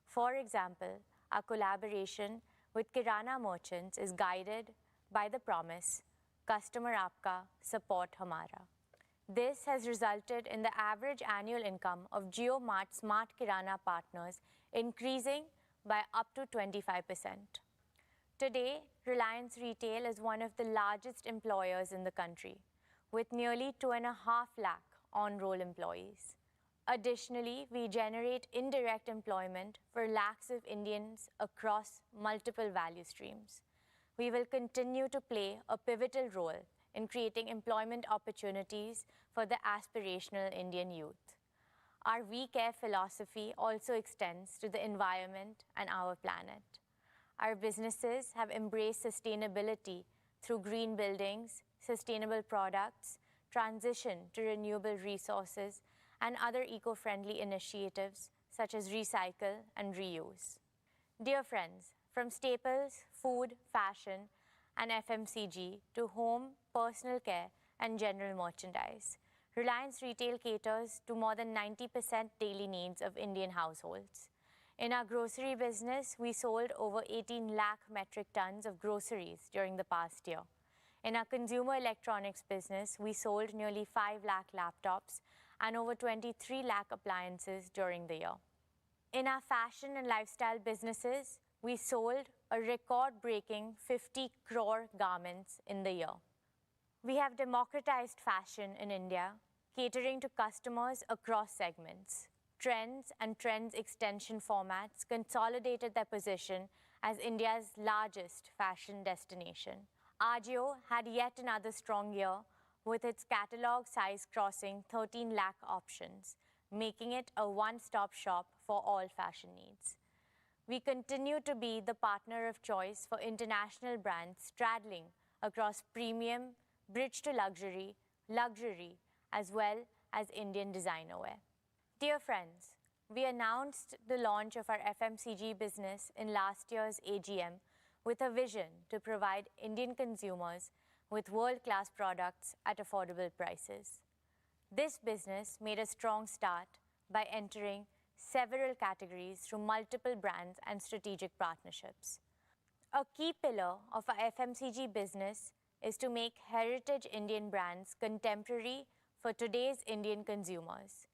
For example, our collaboration with Kirana merchants is guided by the promise, Customer Aapka, Support Hamara. This has resulted in the average annual income of JioMart Smart Kirana partners increasing by up to 25%. Today, Reliance Retail is one of the largest employers in the country, with nearly 2.5 lakh on-roll employees. Additionally, we generate indirect employment for lakhs of Indians across multiple value streams. We will continue to play a pivotal role in creating employment opportunities for the aspirational Indian youth. Our We Care philosophy also extends to the environment and our planet. Our businesses have embraced sustainability through green buildings, sustainable products, transition to renewable resources, and other eco-friendly initiatives such as recycle and reuse. Dear friends, from staples, food, fashion, and FMCG to home, personal care, and general merchandise, Reliance Retail caters to more than 90% daily needs of Indian households. In our grocery business, we sold over 18 lakh metric tons of groceries during the past year. In our consumer electronics business, we sold nearly 5 lakh laptops and over 23 lakh appliances during the year. In our fashion and lifestyle businesses, we sold a record-breaking 50 crore garments in the year. We have democratized fashion in India, catering to customers across segments. Trends and Trends extension formats consolidated their position as India's largest fashion destination. Ajio had yet another strong year, with its catalog size crossing 13 lakh options, making it a one-stop shop for all fashion needs. We continue to be the partner of choice for international brands straddling across premium, bridge to luxury, as well as Indian designer wear. Dear friends, we announced the launch of our FMCG business in last year's AGM with a vision to provide Indian consumers with world-class products at affordable prices. This business made a strong start by entering several categories through multiple brands and strategic partnerships. A key pillar of our FMCG business is to make heritage Indian brands contemporary for today's Indian consumers,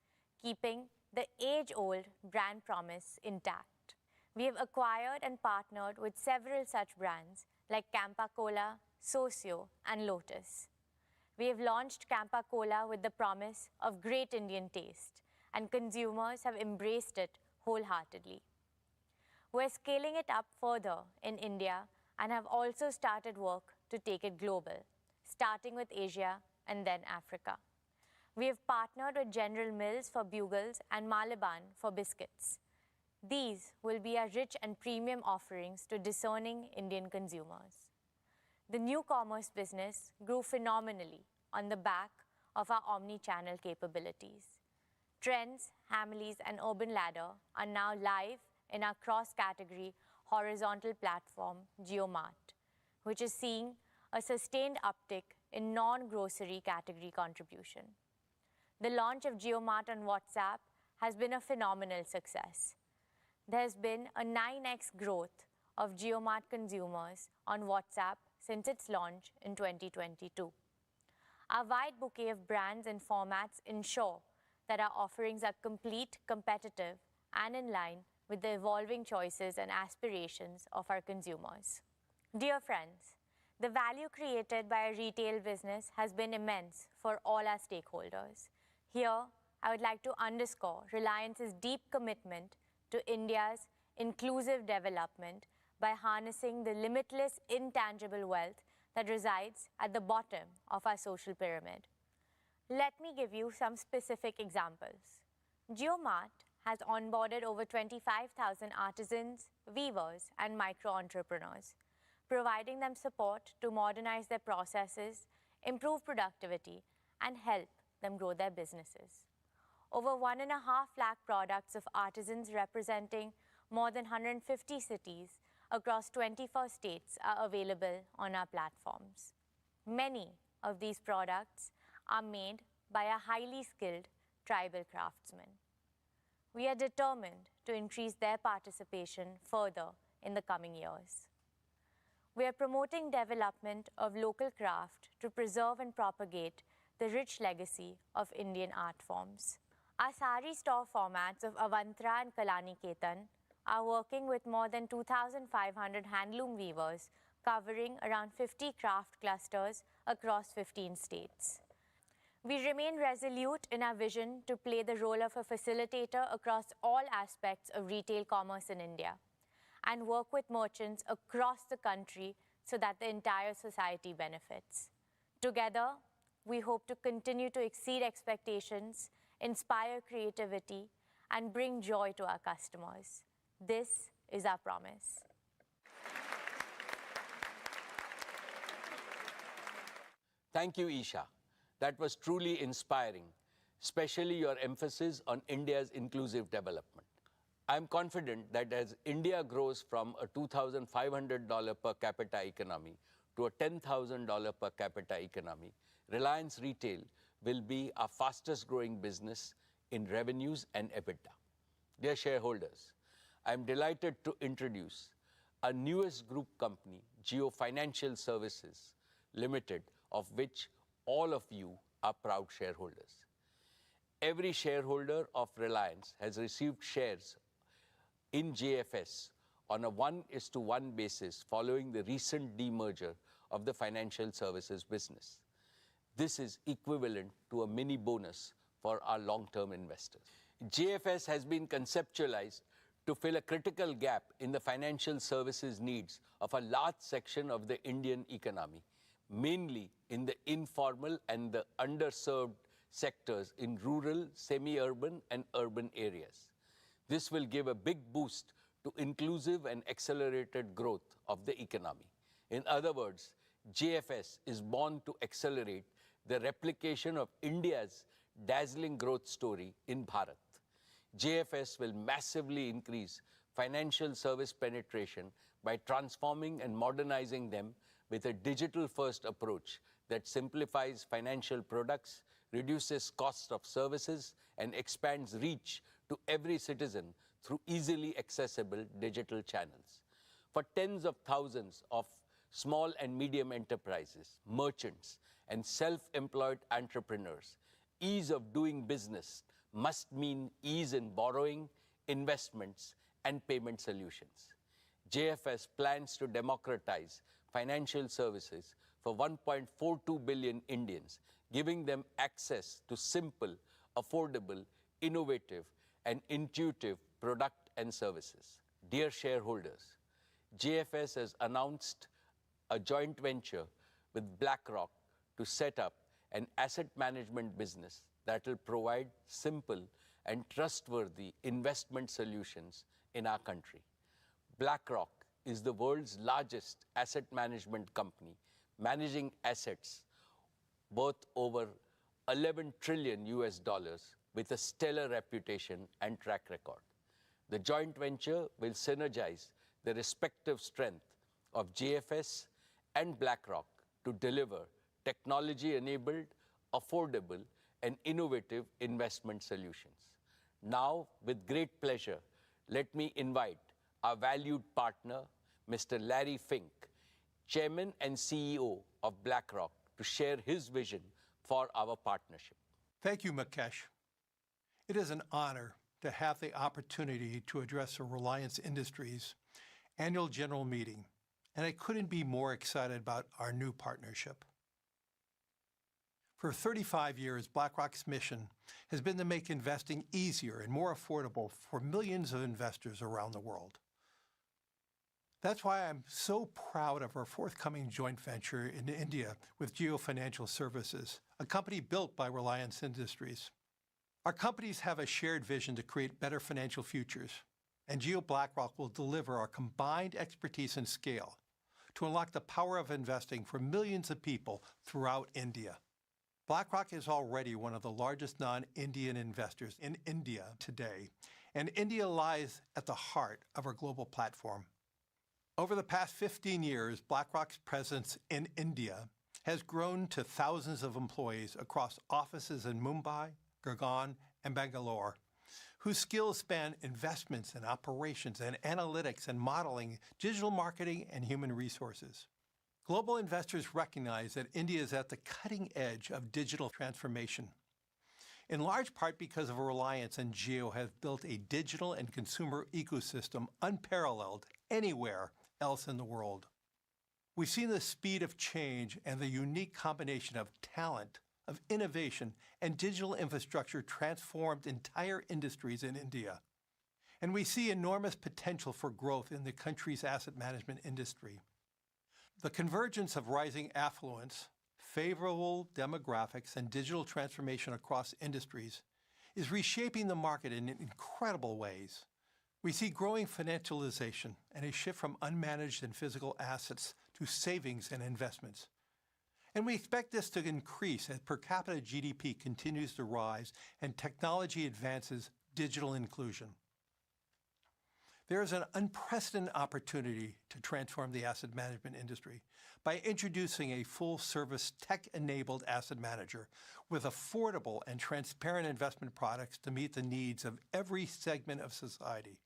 keeping the age-old brand promise intact. We have acquired and partnered with several such brands like Campa Cola, Socio, and Lotus. We have launched Campa Cola with the promise of great Indian taste, and consumers have embraced it wholeheartedly. We're scaling it up further in India and have also started work to take it global, starting with Asia and then Africa. We have partnered with General Mills for bugles and Malaban for biscuits. These will be our rich and premium offerings to discerning Indian consumers. The new commerce business grew phenomenally on the back of our omni-channel capabilities. Trends, Hamleys, and Urban Ladder are now live in our cross-category horizontal platform, JioMart, which is seeing a sustained uptick in non-grocery category contribution. The launch of JioMart on WhatsApp has been a phenomenal success. There has been a 9x growth of JioMart consumers on WhatsApp since its launch in 2022. Our wide bouquet of brands and formats ensure that our offerings are complete, competitive, and in line with the evolving choices and aspirations of our consumers. Dear friends, the value created by our retail business has been immense for all our stakeholders. Here, I would like to underscore Reliance's deep commitment to India's inclusive development by harnessing the limitless intangible wealth that resides at the bottom of our social pyramid. Let me give you some specific examples. JioMart has onboarded over 25,000 artisans, weavers, and micro-entrepreneurs, providing them support to modernize their processes, improve productivity, and help them grow their businesses. Over 1.5 lakh products of artisans representing more than 150 cities across 24 states are available on our platforms. Many of these products are made by a highly skilled tribal craftsmen. We are determined to increase their participation further in the coming years. We are promoting development of local craft to preserve and propagate the rich legacy of Indian art forms. Our sari store formats of Avantara and Kalaniketan are working with more than 2,500 handloom weavers covering around 50 craft clusters across 15 states. We remain resolute in our vision to play the role of a facilitator across all aspects of retail commerce in India and work with merchants across the country so that the entire society benefits. Together, we hope to continue to exceed expectations, inspire creativity, and bring joy to our customers. This is our promise. Thank you, Isha. That was truly inspiring, especially your emphasis on India's inclusive development. I'm confident that as India grows from a $2,500 per capita economy to a $10,000 per capita economy, Reliance Retail will be our fastest growing business in revenues and EBITDA. Dear shareholders, I'm delighted to introduce our newest group company, Jio Financial Services Limited, of which all of you are proud shareholders. Every shareholder of Reliance has received shares in JFS on a 1:1 basis following the recent demerger of the financial services business. This is equivalent to a mini bonus for our long-term investors. JFS has been conceptualized to fill a critical gap in the financial services needs of a large section of the Indian economy, mainly in the informal and the underserved sectors in rural, semi-urban, and urban areas. This will give a big boost to inclusive and accelerated growth of the economy. In other words, JFS is born to accelerate the replication of India's dazzling growth story in Bharat. JFS will massively increase financial service penetration by transforming and modernizing them with a digital-first approach that simplifies financial products, reduces costs of services, and expands reach to every citizen through easily accessible digital channels. For tens of thousands of small and medium enterprises, merchants, and self-employed entrepreneurs, ease of doing business must mean ease in borrowing, investments, and payment solutions. JFS plans to democratize financial services for 1.42 billion Indians, giving them access to simple, affordable, innovative, and intuitive product and services. Dear shareholders, JFS has announced a joint venture with BlackRock to set up an asset management business that will provide simple and trustworthy investment solutions in our country. BlackRock is the world's largest asset management company, managing assets worth over $11 trillion with a stellar reputation and track record. The joint venture will synergize the respective strength of JFS and BlackRock to deliver technology-enabled, affordable, and innovative investment solutions. Now, with great pleasure, let me invite our valued partner, Mr. Larry Fink, Chairman and CEO of BlackRock, to share his vision for our partnership. Thank you, Mukesh. It is an honor to have the opportunity to address the Reliance Industries annual general meeting, and I couldn't be more excited about our new partnership. For 35 years, BlackRock's mission has been to make investing easier and more affordable for millions of investors around the world. That's why I'm so proud of our forthcoming joint venture in India with Jio Financial Services, a company built by Reliance Industries. Our companies have a shared vision to create better financial futures, and Jio BlackRock will deliver our combined expertise and scale to unlock the power of investing for millions of people throughout India. BlackRock is already one of the largest non-Indian investors in India today, and India lies at the heart of our global platform. Over the past 15 years, BlackRock's presence in India has grown to thousands of employees across offices in Mumbai, Gurgaon, and Bangalore, whose skills span investments and operations and analytics and modeling, digital marketing, and human resources. Global investors recognize that India is at the cutting edge of digital transformation, in large part because of Reliance and Jio have built a digital and consumer ecosystem unparalleled anywhere else in the world. We've seen the speed of change and the unique combination of talent, of innovation, and digital infrastructure transformed entire industries in India. And we see enormous potential for growth in the country's asset management industry. The convergence of rising affluence, favorable demographics, and digital transformation across industries is reshaping the market in incredible ways. We see growing financialization and a shift from unmanaged and physical assets to savings and investments. And we expect this to increase as per capita GDP continues to rise and technology advances digital inclusion. There is an unprecedented opportunity to transform the asset management industry by introducing a full-service tech-enabled asset manager with affordable and transparent investment products to meet the needs of every segment of society.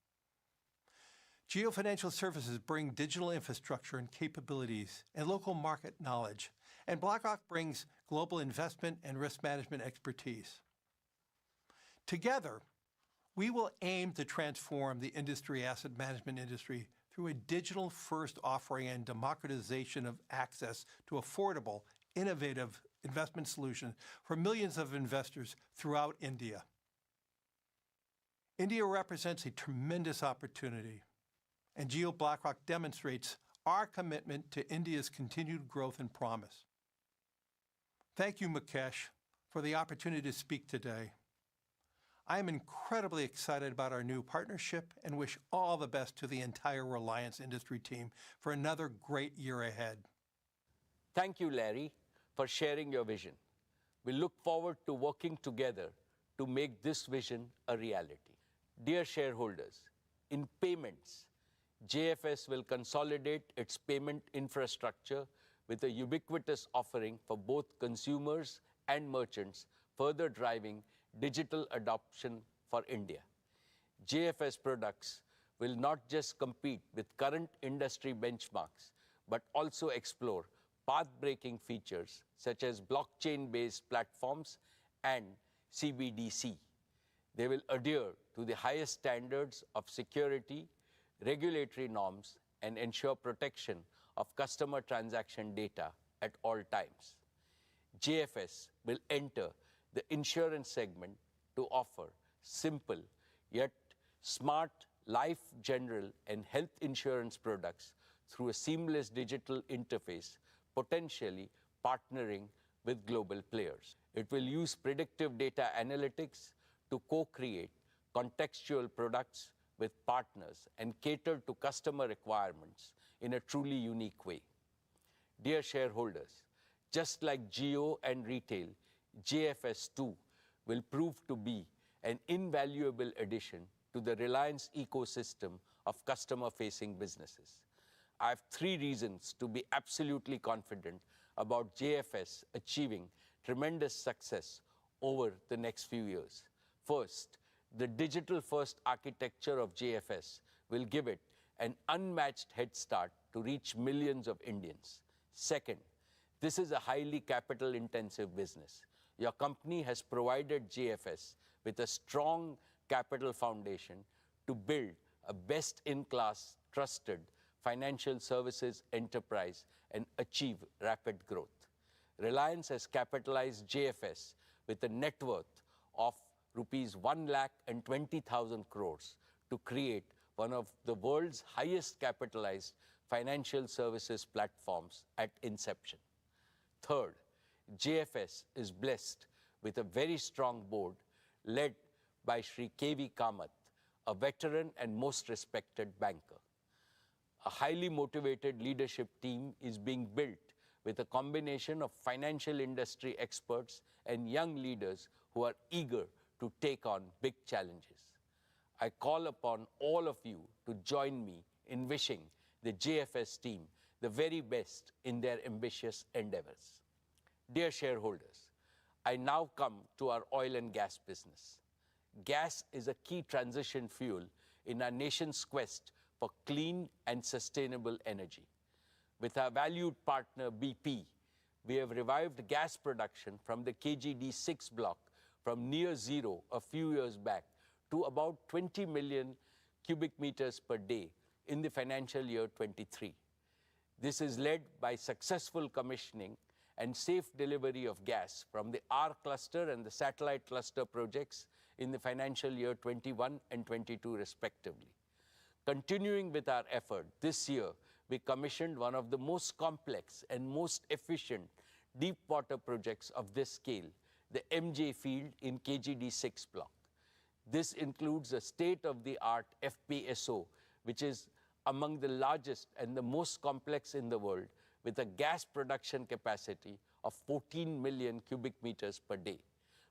Jio Financial Services bring digital infrastructure and capabilities and local market knowledge, and BlackRock brings global investment and risk management expertise. Together, we will aim to transform the asset management industry through a digital-first offering and democratization of access to affordable, innovative investment solutions for millions of investors throughout India. India represents a tremendous opportunity, and Jio BlackRock demonstrates our commitment to India's continued growth and promise. Thank you, Mukesh, for the opportunity to speak today. I am incredibly excited about our new partnership and wish all the best to the entire Reliance industry team for another great year ahead. Thank you, Larry, for sharing your vision. We look forward to working together to make this vision a reality. Dear shareholders, in payments, JFS will consolidate its payment infrastructure with a ubiquitous offering for both consumers and merchants, further driving digital adoption for India. JFS products will not just compete with current industry benchmarks, but also explore path-breaking features such as blockchain-based platforms and CBDC. They will adhere to the highest standards of security, regulatory norms, and ensure protection of customer transaction data at all times. JFS will enter the insurance segment to offer simple yet smart life, general, and health insurance products through a seamless digital interface, potentially partnering with global players. It will use predictive data analytics to co-create contextual products with partners and cater to customer requirements in a truly unique way. Dear shareholders, just like Jio and retail, JFS too will prove to be an invaluable addition to the Reliance ecosystem of customer-facing businesses. I have 3 reasons to be absolutely confident about JFS achieving tremendous success over the next few years. First, the digital-first architecture of JFS will give it an unmatched head start to reach millions of Indians. Second, this is a highly capital-intensive business. Your company has provided JFS with a strong capital foundation to build a best-in-class, trusted financial services enterprise and achieve rapid growth. Reliance has capitalized JFS with a net worth of rupees 1,20,000 crores to create one of the world's highest capitalized financial services platforms at inception. Third, JFS is blessed with a very strong board led by Shri K.V. Kamath, a veteran and most respected banker. A highly motivated leadership team is being built with a combination of financial industry experts and young leaders who are eager to take on big challenges. I call upon all of you to join me in wishing the JFS team the very best in their ambitious endeavors. Dear shareholders, I now come to our oil and gas business. Gas is a key transition fuel in our nation's quest for clean and sustainable energy. With our valued partner BP, we have revived gas production from the KGD6 block from near zero a few years back to about 20 million cubic meters per day in the financial year 23. This is led by successful commissioning and safe delivery of gas from the R cluster and the satellite cluster projects in the financial year 21 and 22 respectively. Continuing with our effort, this year we commissioned one of the most complex and most efficient deep water projects of this scale, the MJ field in KGD6 block. This includes a state-of-the-art FPSO, which is among the largest and the most complex in the world, with a gas production capacity of 14 million cubic meters per day.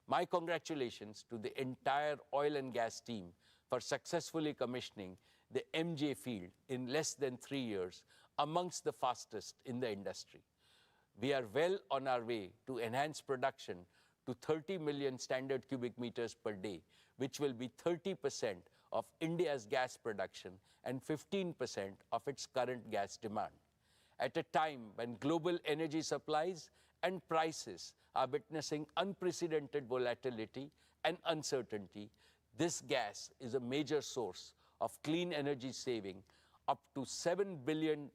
My congratulations to the entire oil and gas team for successfully commissioning the MJ field in less than 3 years, amongst the fastest in the industry. We are well on our way to enhance production to 30 million standard cubic meters per day, which will be 30% of India's gas production and 15% of its current gas demand. At a time when global energy supplies and prices are witnessing unprecedented volatility and uncertainty, this gas is a major source of clean energy saving, up to $7 billion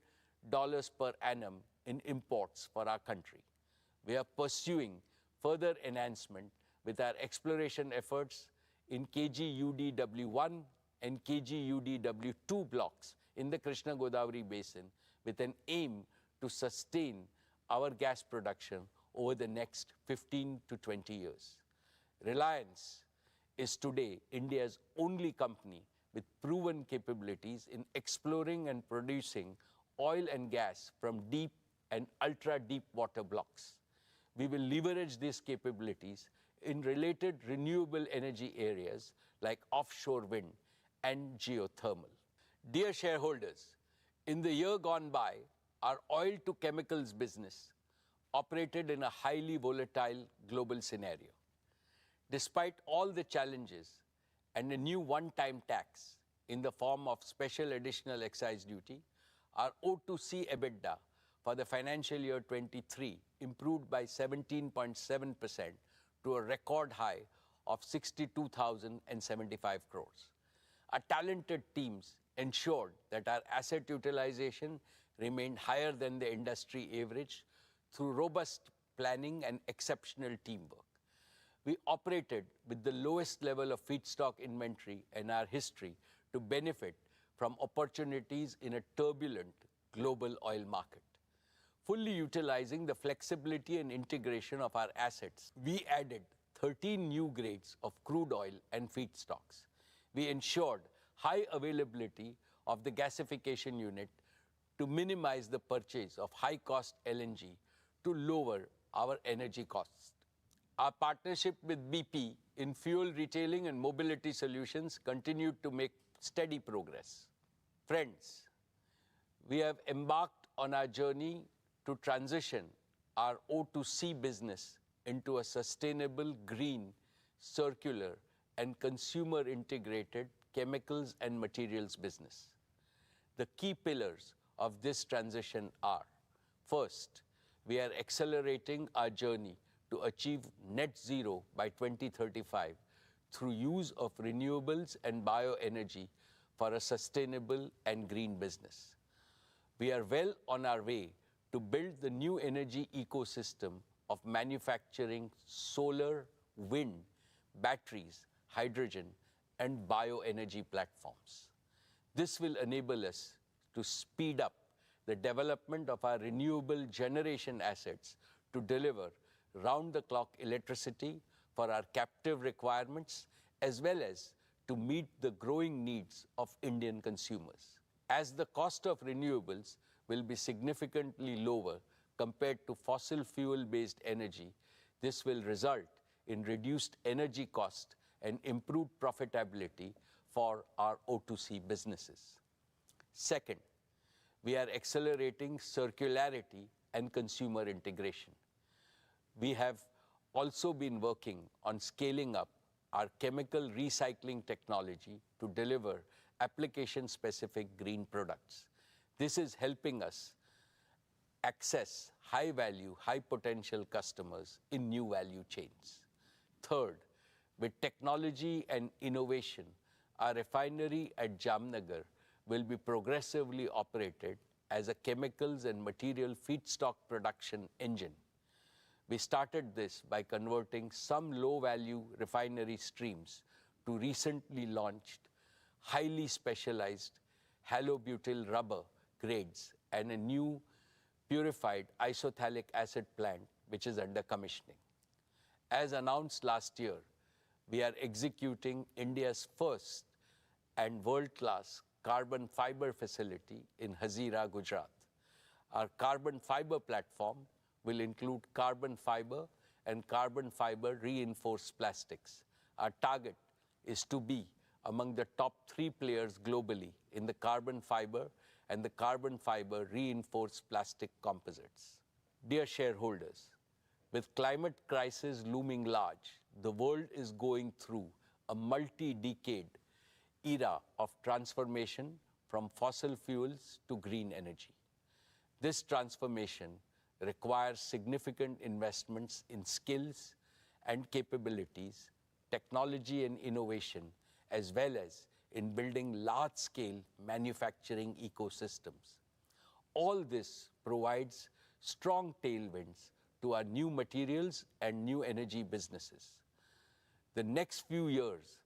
per annum in imports for our country. We are pursuing further enhancement with our exploration efforts in KGUDW1 and KGUDW2 blocks in the Krishna Godavari Basin, with an aim to sustain our gas production over the next 15 to 20 years. Reliance is today India's only company with proven capabilities in exploring and producing oil and gas from deep and ultra-deep water blocks. We will leverage these capabilities in related renewable energy areas like offshore wind and geothermal. Dear shareholders, in the year gone by, our oil to chemicals business operated in a highly volatile global scenario. Despite all the challenges and a new one-time tax in the form of special additional excise duty, our O2C EBITDA for the financial year 23 improved by 17.7% to a record high of 62,075 crores. Our talented teams ensured that our asset utilization remained higher than the industry average through robust planning and exceptional teamwork. We operated with the lowest level of feedstock inventory in our history to benefit from opportunities in a turbulent global oil market. Fully utilizing the flexibility and integration of our assets, we added 13 new grades of crude oil and feedstocks. We ensured high availability of the gasification unit to minimize the purchase of high-cost LNG to lower our energy costs. Our partnership with BP in fuel retailing and mobility solutions continued to make steady progress. Friends, we have embarked on our journey to transition our O2C business into a sustainable, green, circular, and consumer-integrated chemicals and materials business. The key pillars of this transition are: first, we are accelerating our journey to achieve net zero by 2035 through use of renewables and bioenergy for a sustainable and green business. We are well on our way to build the new energy ecosystem of manufacturing solar, wind, batteries, hydrogen, and bioenergy platforms. This will enable us to speed up the development of our renewable generation assets to deliver round-the-clock electricity for our captive requirements, as well as to meet the growing needs of Indian consumers. As the cost of renewables will be significantly lower compared to fossil fuel-based energy, this will result in reduced energy cost and improved profitability for our O2C businesses. Second, we are accelerating circularity and consumer integration. We have also been working on scaling up our chemical recycling technology to deliver application-specific green products. This is helping us access high-value, high-potential customers in new value chains. Third, with technology and innovation, our refinery at Jamnagar will be progressively operated as a chemicals and material feedstock production engine. We started this by converting some low-value refinery streams to recently launched, highly specialized halobutyl rubber grades and a new purified isophthalic acid plant, which is under commissioning. As announced last year, we are executing India's first and world-class carbon fiber facility in Hazira, Gujarat. Our carbon fiber platform will include carbon fiber and carbon fiber reinforced plastics. Our target is to be among the top 3 players globally in the carbon fiber and the carbon fiber reinforced plastic composites. Dear shareholders, with climate crisis looming large, the world is going through a multi-decade era of transformation from fossil fuels to green energy. This transformation requires significant investments in skills and capabilities, technology and innovation, as well as in building large-scale manufacturing ecosystems. All this provides strong tailwinds to our new materials and new energy businesses. The next few years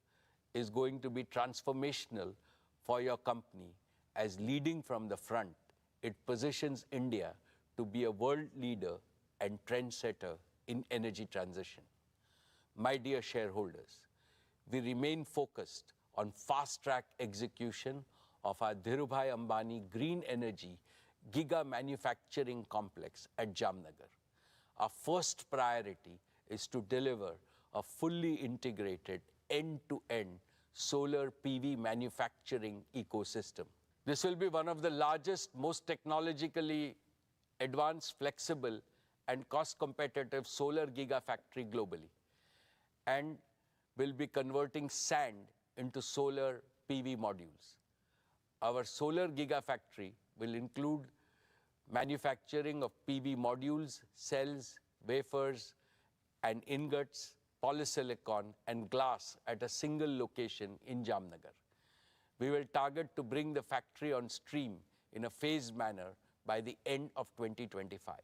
is going to be transformational for your company as leading from the front. It positions India to be a world leader and trendsetter in energy transition. My dear shareholders, we remain focused on fast-track execution of our Dhirubhai Ambani Green Energy Giga Manufacturing Complex at Jamnagar. Our first priority is to deliver a fully integrated end-to-end solar PV manufacturing ecosystem. This will be one of the largest, most technologically advanced, flexible, and cost-competitive solar gigafactory globally, and will be converting sand into solar PV modules. Our solar gigafactory will include manufacturing of PV modules, cells, wafers, and ingots, polysilicon, and glass at a single location in Jamnagar. We will target to bring the factory on stream in a phased manner by the end of 2025.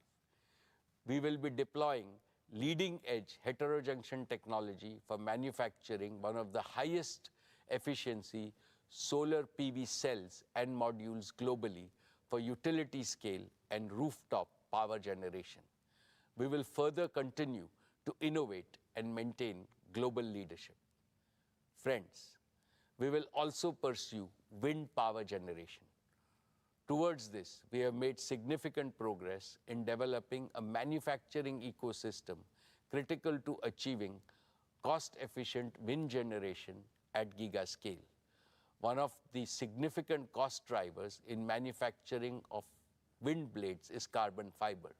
We will be deploying leading-edge heterojunction technology for manufacturing one of the highest efficiency solar PV cells and modules globally for utility scale and rooftop power generation. We will further continue to innovate and maintain global leadership. Friends, we will also pursue wind power generation. Towards this, we have made significant progress in developing a manufacturing ecosystem critical to achieving cost-efficient wind generation at giga scale. One of the significant cost drivers in manufacturing of wind blades is carbon fiber.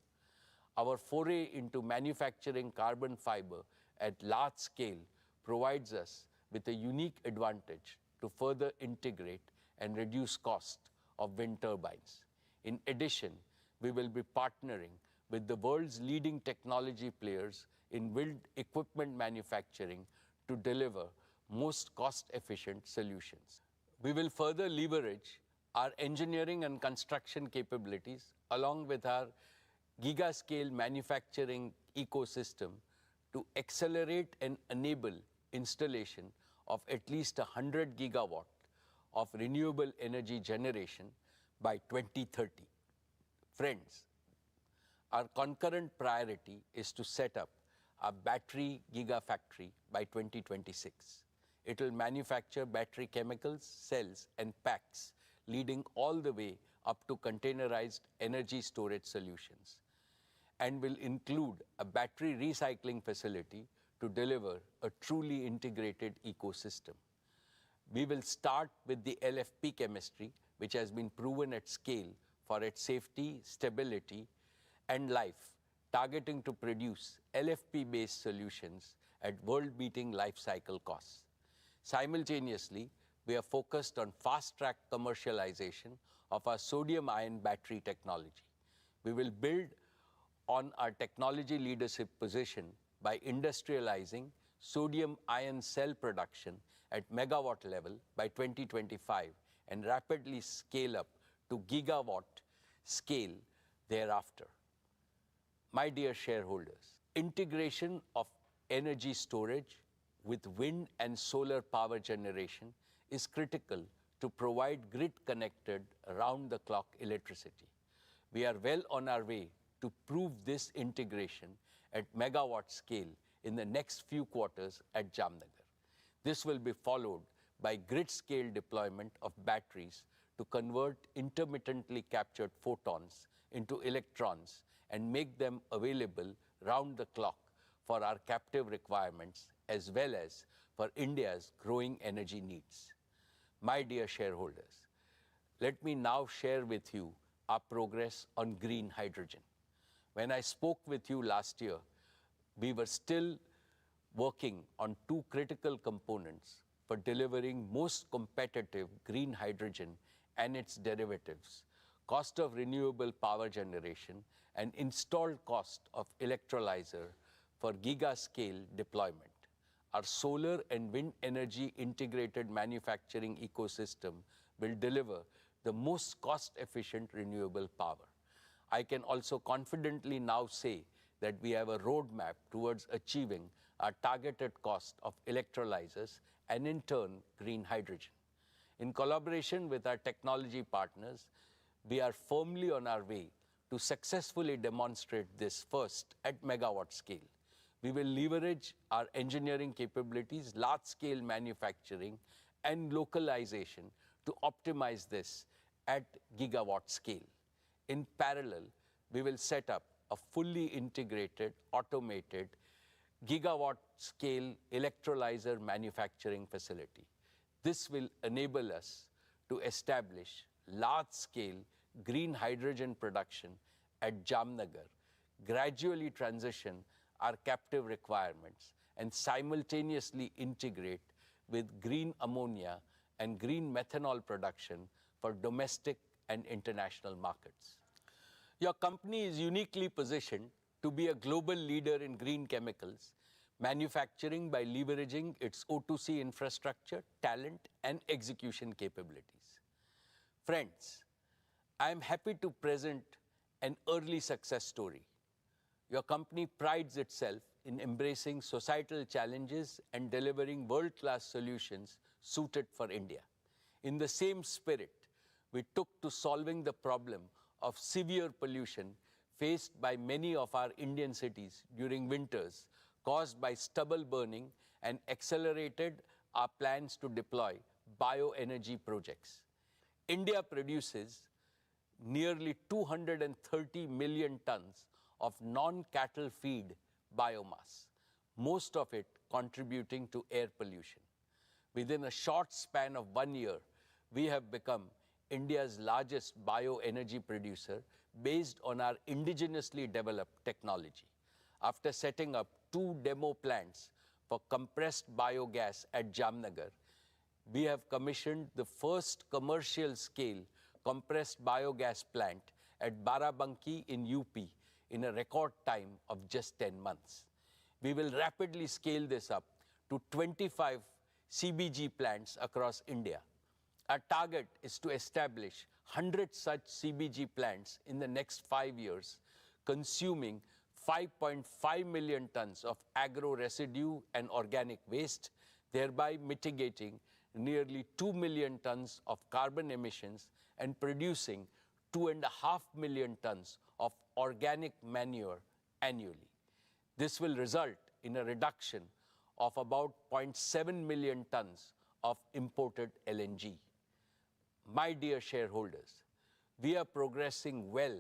Our foray into manufacturing carbon fiber at large scale provides us with a unique advantage to further integrate and reduce cost of wind turbines. In addition, we will be partnering with the world's leading technology players in wind equipment manufacturing to deliver most cost-efficient solutions. We will further leverage our engineering and construction capabilities along with our giga-scale manufacturing ecosystem to accelerate and enable installation of at least 100 gigawatt of renewable energy generation by 2030. Friends, our concurrent priority is to set up a battery gigafactory by 2026. It will manufacture battery chemicals, cells, and packs, leading all the way up to containerized energy storage solutions. and will include a battery recycling facility to deliver a truly integrated ecosystem. We will start with the LFP chemistry, which has been proven at scale for its safety, stability, and life, targeting to produce LFP-based solutions at world-beating life cycle costs. Simultaneously, we are focused on fast-track commercialization of our sodium-ion battery technology. We will build on our technology leadership position by industrializing sodium-ion cell production at megawatt level by 2025 and rapidly scale up to gigawatt scale thereafter. My dear shareholders, integration of energy storage with wind and solar power generation is critical to provide grid-connected, round-the-clock electricity. We are well on our way to prove this integration at megawatt scale in the next few quarters at Jamnagar. This will be followed by grid-scale deployment of batteries to convert intermittently captured photons into electrons and make them available round the clock for our captive requirements as well as for India's growing energy needs. My dear shareholders, let me now share with you our progress on green hydrogen. When I spoke with you last year, we were still working on two critical components for delivering most competitive green hydrogen and its derivatives, cost of renewable power generation, and installed cost of electrolyzer for giga-scale deployment. Our solar and wind energy integrated manufacturing ecosystem will deliver the most cost-efficient renewable power. I can also confidently now say that we have a roadmap towards achieving our targeted cost of electrolyzers and in turn, green hydrogen. In collaboration with our technology partners, we are firmly on our way to successfully demonstrate this first at megawatt scale. We will leverage our engineering capabilities, large-scale manufacturing, and localization to optimize this at gigawatt scale. In parallel, we will set up a fully integrated, automated, gigawatt-scale electrolyzer manufacturing facility. This will enable us to establish large-scale green hydrogen production at Jamnagar, gradually transition our captive requirements, and simultaneously integrate with green ammonia and green methanol production for domestic and international markets. Your company is uniquely positioned to be a global leader in green chemicals, manufacturing by leveraging its O2C infrastructure, talent, and execution capabilities. Friends, I am happy to present an early success story. Your company prides itself in embracing societal challenges and delivering world-class solutions suited for India. In the same spirit, we took to solving the problem of severe pollution faced by many of our Indian cities during winters caused by stubble burning and accelerated our plans to deploy bioenergy projects. India produces nearly 230 million tons of non-cattle feed biomass, most of it contributing to air pollution. Within a short span of 1 year, we have become India's largest bioenergy producer based on our indigenously developed technology. After setting up 2 demo plants for compressed biogas at Jamnagar, we have commissioned the first commercial-scale compressed biogas plant at Barabanki in UP in a record time of just 10 months. We will rapidly scale this up to 25 CBG plants across India. Our target is to establish 100 such CBG plants in the next 5 years, consuming 5.5 million tons of agro residue and organic waste, thereby mitigating nearly 2 million tons of carbon emissions and producing 2.5 million tons of organic manure annually. This will result in a reduction of about 0.7 million tons of imported LNG. My dear shareholders, we are progressing well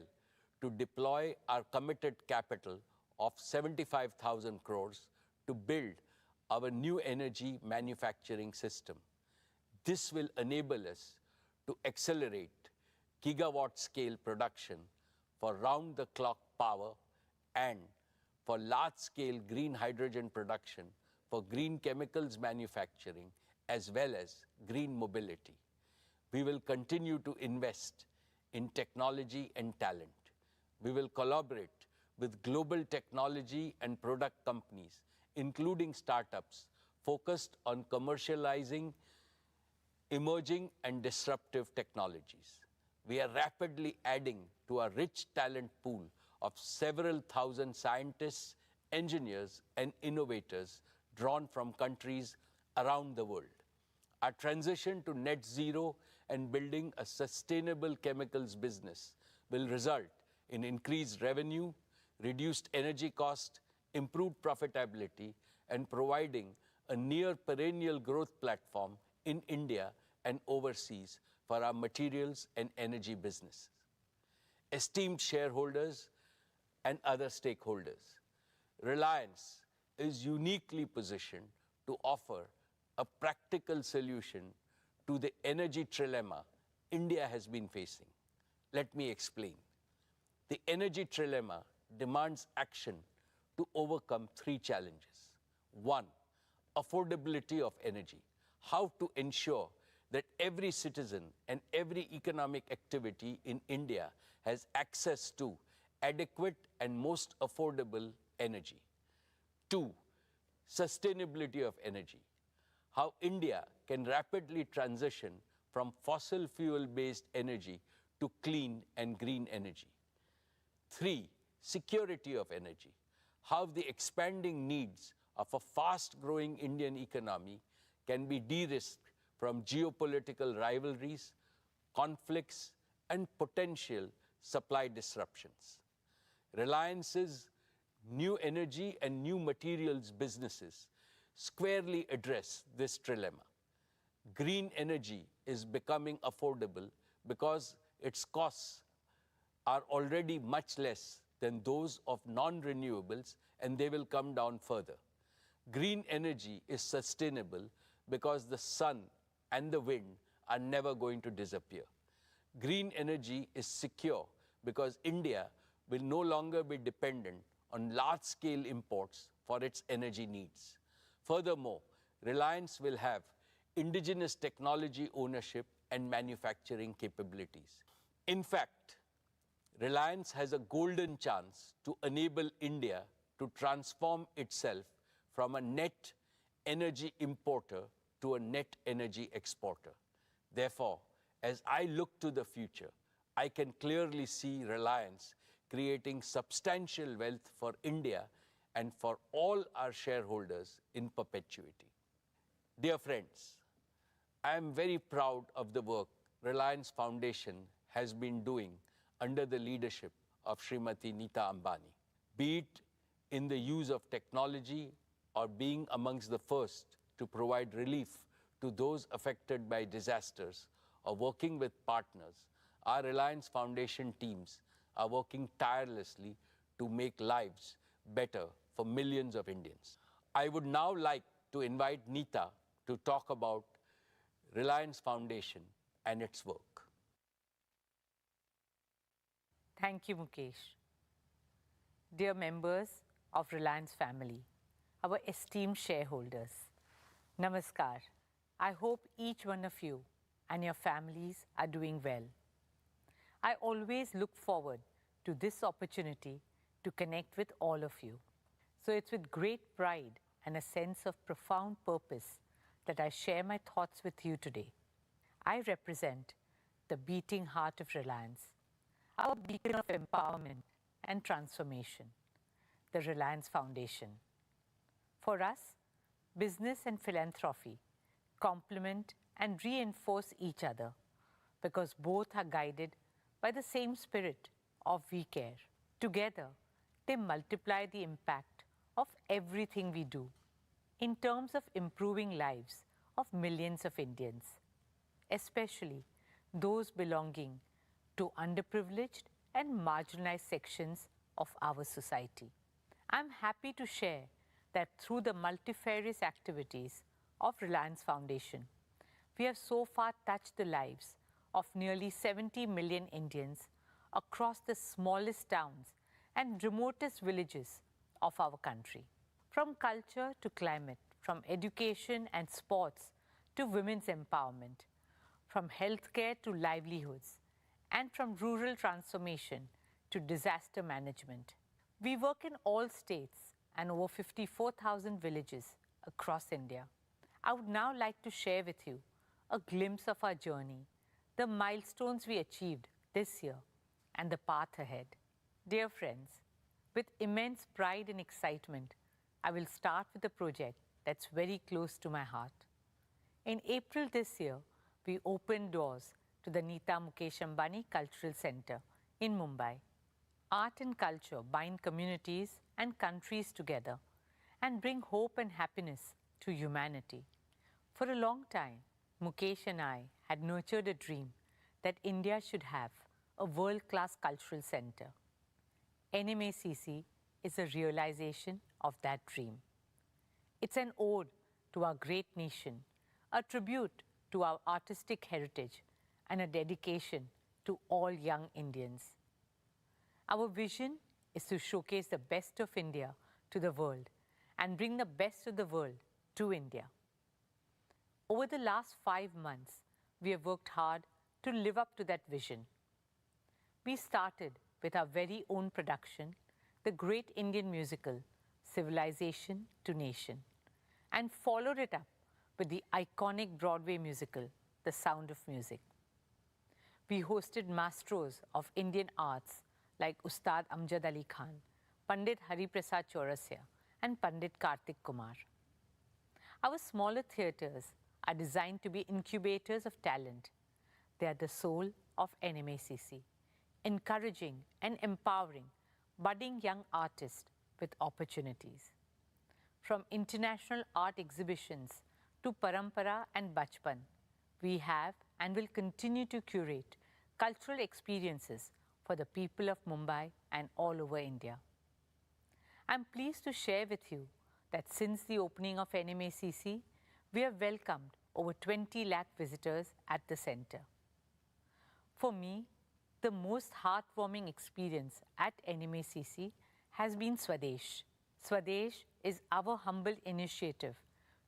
to deploy our committed capital of 75,000 crores to build our new energy manufacturing system. This will enable us to accelerate gigawatt-scale production for round-the-clock power and for large-scale green hydrogen production for green chemicals manufacturing as well as green mobility. We will continue to invest in technology and talent. We will collaborate with global technology and product companies, including startups, focused on commercializing emerging and disruptive technologies. We are rapidly adding to our rich talent pool of several thousand scientists, engineers, and innovators drawn from countries around the world. Our transition to net zero and building a sustainable chemicals business will result in increased revenue, reduced energy cost, improved profitability, and providing a near perennial growth platform in India and overseas for our materials and energy businesses. Esteemed shareholders and other stakeholders, Reliance is uniquely positioned to offer a practical solution to the energy trilemma India has been facing. Let me explain. The energy trilemma demands action to overcome three challenges. One, affordability of energy. How to ensure that every citizen and every economic activity in India has access to adequate and most affordable energy. Two, sustainability of energy. How India can rapidly transition from fossil fuel-based energy to clean and green energy. Three, security of energy. How the expanding needs of a fast-growing Indian economy can be de-risked from geopolitical rivalries, conflicts, and potential supply disruptions. Reliance's new energy and new materials businesses squarely address this trilemma. Green energy is becoming affordable because its costs are already much less than those of non-renewables, and they will come down further. Green energy is sustainable because the sun and the wind are never going to disappear. Green energy is secure because India will no longer be dependent on large-scale imports for its energy needs. Furthermore, Reliance will have indigenous technology ownership and manufacturing capabilities. In fact, Reliance has a golden chance to enable India to transform itself from a net energy importer to a net energy exporter. Therefore, as I look to the future, I can clearly see Reliance creating substantial wealth for India and for all our shareholders in perpetuity. Dear friends, I am very proud of the work Reliance Foundation has been doing under the leadership of Srimati Nita Ambani, be it in the use of technology or being amongst the first to provide relief to those affected by disasters or working with partners. Our Reliance Foundation teams are working tirelessly to make lives better for millions of Indians. I would now like to invite Nita to talk about Reliance Foundation and its work. Thank you, Mukesh. Dear members of Reliance family, our esteemed shareholders, Namaskar. I hope each one of you and your families are doing well. I always look forward to this opportunity to connect with all of you. So it's with great pride and a sense of profound purpose that I share my thoughts with you today. I represent the beating heart of Reliance, our beacon of empowerment and transformation, the Reliance Foundation. For us, business and philanthropy complement and reinforce each other because both are guided by the same spirit of we care. Together, they multiply the impact of everything we do in terms of improving lives of millions of Indians, especially those belonging to underprivileged and marginalized sections of our society. I'm happy to share that through the multifarious activities of Reliance Foundation, we have so far touched the lives of nearly 70 million Indians across the smallest towns and remotest villages of our country. From culture to climate, from education and sports to women's empowerment, from healthcare to livelihoods, and from rural transformation to disaster management. We work in all states and over 54,000 villages across India. I would now like to share with you a glimpse of our journey, the milestones we achieved this year, and the path ahead. Dear friends, with immense pride and excitement, I will start with a project that's very close to my heart. In April this year, we opened doors to the Neeta Mukesh Ambani Cultural Center in Mumbai. Art and culture bind communities and countries together and bring hope and happiness to humanity. For a long time, Mukesh and I had nurtured a dream that India should have a world-class cultural center. NMACC is a realization of that dream. It's an ode to our great nation, a tribute to our artistic heritage, and a dedication to all young Indians. Our vision is to showcase the best of India to the world and bring the best of the world to India. Over the last 5 months, we have worked hard to live up to that vision. We started with our very own production, the great Indian musical, Civilization to Nation, and followed it up with the iconic Broadway musical, The Sound of Music. We hosted maestros of Indian arts like Ustad Amjad Ali Khan, Pandit Hari Prasad Chaurasya, and Pandit Kartik Kumar. Our smaller theatres are designed to be incubators of talent. They are the soul of NMACC, encouraging and empowering budding young artists with opportunities. From international art exhibitions to Parampara and Bachpan, we have and will continue to curate cultural experiences for the people of Mumbai and all over India. I'm pleased to share with you that since the opening of NMACC, we have welcomed over 20 lakh visitors at the center. For me, the most heartwarming experience at NMACC has been Swadesh. Swadesh is our humble initiative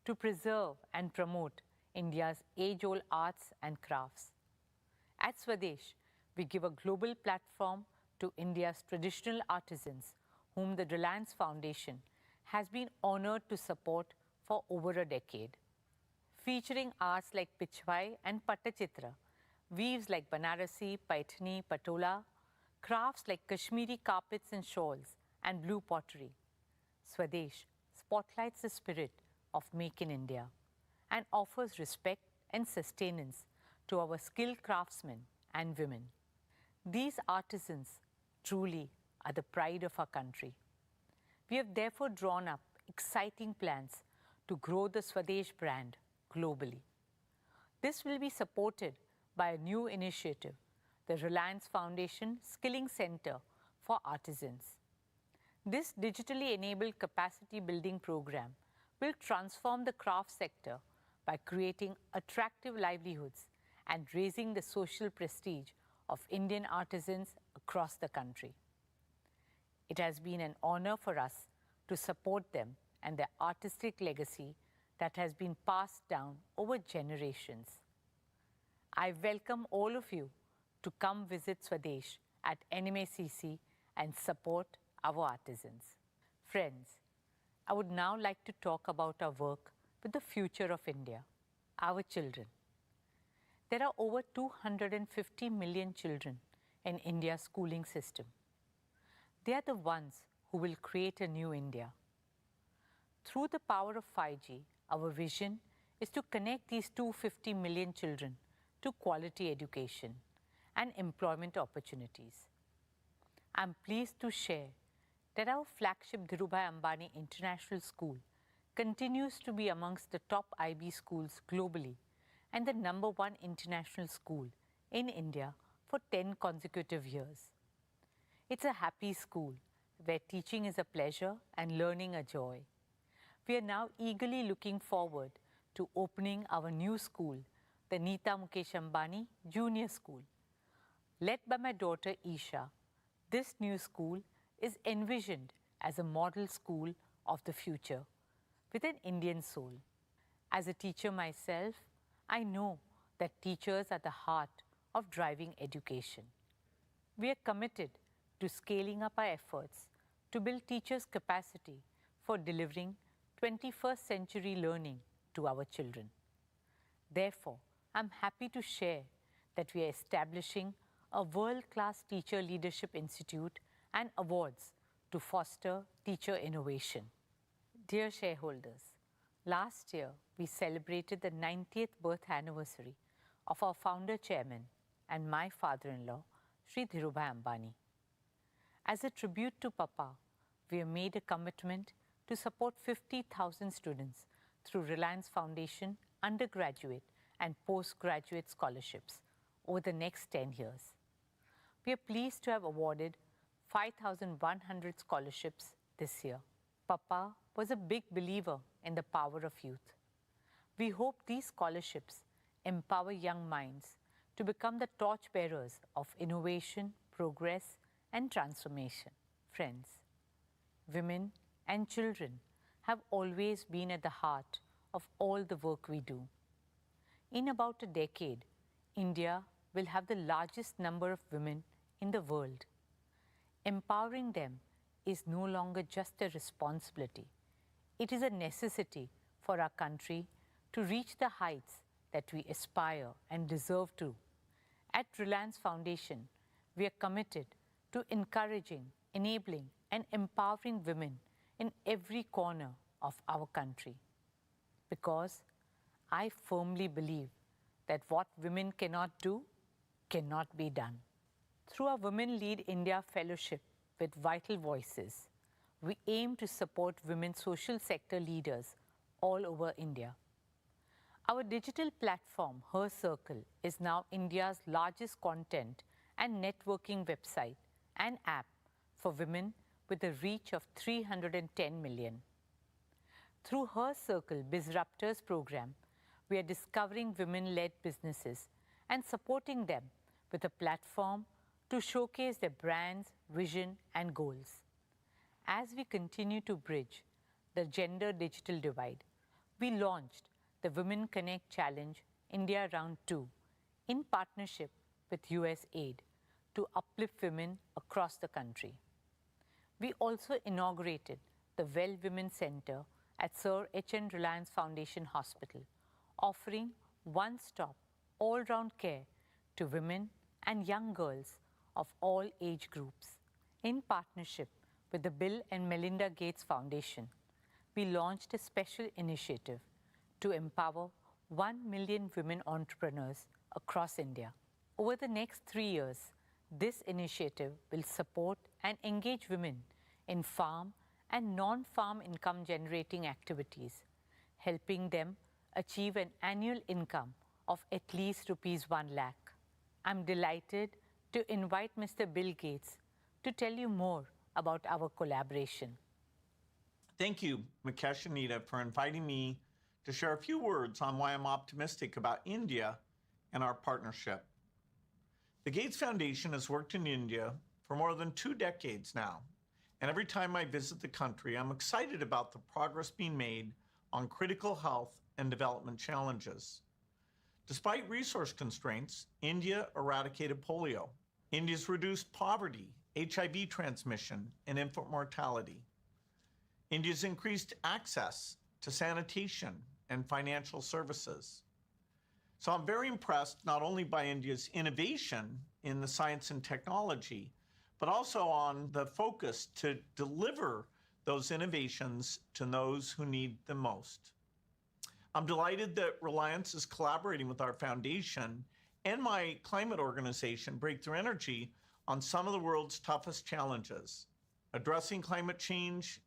to preserve and promote India's age-old arts and crafts. At Swadesh, we give a global platform to India's traditional artisans whom the Reliance Foundation has been honored to support for over a decade. Featuring arts like Pichwai and Pattachitra, weaves like Banarasi, Paithani, Patola, crafts like Kashmiri carpets and shawls, and blue pottery. Swadesh spotlights the spirit of Make in India and offers respect and sustenance to our skilled craftsmen and women. These artisans truly are the pride of our country. We have therefore drawn up exciting plans to grow the Swadesh brand globally. This will be supported by a new initiative, the Reliance Foundation Skilling Center for Artisans. This digitally enabled capacity building program will transform the craft sector by creating attractive livelihoods and raising the social prestige of Indian artisans across the country. It has been an honor for us to support them and their artistic legacy that has been passed down over generations. I welcome all of you to come visit Swadesh at NMACC and support our artisans. Friends, I would now like to talk about our work with the future of India, our children. There are over 250 million children in India's schooling system. They are the ones who will create a new India. Through the power of 5G, our vision is to connect these 250 million children to quality education and employment opportunities. I'm pleased to share that our flagship Dhirubhai Ambani International School continues to be amongst the top IB schools globally and the #1 international school in India for 10 consecutive years. It's a happy school where teaching is a pleasure and learning a joy. We are now eagerly looking forward to opening our new school, the Neeta Mukesh Ambani Junior School. Led by my daughter Isha, this new school is envisioned as a model school of the future with an Indian soul. As a teacher myself, I know that teachers are the heart of driving education. We are committed to scaling up our efforts to build teachers' capacity for delivering 21st century learning to our children. Therefore, I'm happy to share that we are establishing a world-class Teacher Leadership Institute and awards to foster teacher innovation. Dear shareholders, last year we celebrated the 90th birth anniversary of our founder chairman and my father-in-law, Sri Dhirubhai Ambani. As a tribute to Papa, we have made a commitment to support 50,000 students through Reliance Foundation undergraduate and postgraduate scholarships over the next 10 years. We are pleased to have awarded 5,100 scholarships this year. Papa was a big believer in the power of youth. We hope these scholarships empower young minds to become the torchbearers of innovation, progress, and transformation. Friends, women and children have always been at the heart of all the work we do. In about a decade, India will have the largest number of women in the world. Empowering them is no longer just a responsibility. It is a necessity for our country to reach the heights that we aspire and deserve to. At Reliance Foundation, we are committed to encouraging, enabling, and empowering women in every corner of our country. Because I firmly believe that what women cannot do cannot be done. Through our Women Lead India Fellowship with Vital Voices, we aim to support women social sector leaders all over India. Our digital platform, Her Circle, is now India's largest content and networking website and app for women with a reach of 310 million. Through Her Circle Bizruptors program, we are discovering women-led businesses and supporting them with a platform to showcase their brands, vision, and goals. As we continue to bridge the gender digital divide, we launched the Women Connect Challenge India Round 2 in partnership with USAID to uplift women across the country. We also inaugurated the Well Women Center at Sir H.N. Reliance Foundation Hospital, offering one-stop, all-round care to women and young girls of all age groups. In partnership with the Bill and Melinda Gates Foundation, we launched a special initiative to empower 1 million women entrepreneurs across India. Over the next 3 years, this initiative will support and engage women in farm and non-farm income generating activities, helping them achieve an annual income of at least ₹1 lakh. I'm delighted to invite Mr. Bill Gates to tell you more about our collaboration. Thank you, Mukesh and Neeta, for inviting me to share a few words on why I'm optimistic about India and our partnership. The Gates Foundation has worked in India for more than 2 decades now, and every time I visit the country, I'm excited about the progress being made on critical health and development challenges. Despite resource constraints, India eradicated polio. India's reduced poverty, HIV transmission, and infant mortality. India's increased access to sanitation and financial services. So I'm very impressed not only by India's innovation in the science and technology, but also on the focus to deliver those innovations to those who need them most. I'm delighted that Reliance is collaborating with our foundation and my climate organization, Breakthrough Energy, on some of the world's toughest challenges, addressing climate change,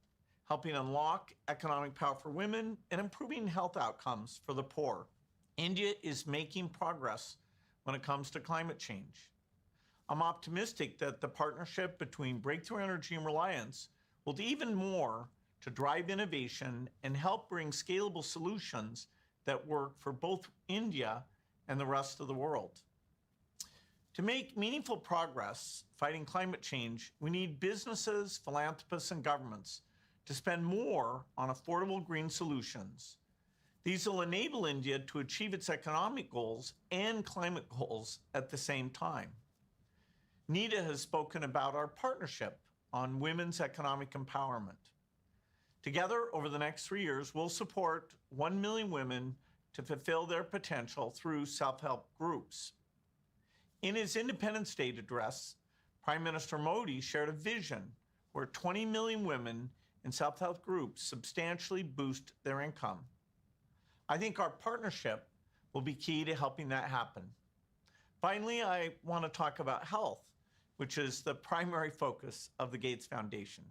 helping unlock economic power for women, and improving health outcomes for the poor. India is making progress when it comes to climate change. I'm optimistic that the partnership between Breakthrough Energy and Reliance will do even more to drive innovation and help bring scalable solutions that work for both India and the rest of the world. To make meaningful progress fighting climate change, we need businesses, philanthropists, and governments to spend more on affordable green solutions. These will enable India to achieve its economic goals and climate goals at the same time. Nita has spoken about our partnership on women's economic empowerment. Together, over the next 3 years, we'll support 1 million women to fulfill their potential through self-help groups. In his Independence Day address, Prime Minister Modi shared a vision where 20 million women in self-help groups substantially boost their income. I think our partnership will be key to helping that happen. Finally, I want to talk about health, which is the primary focus of the Gates Foundation.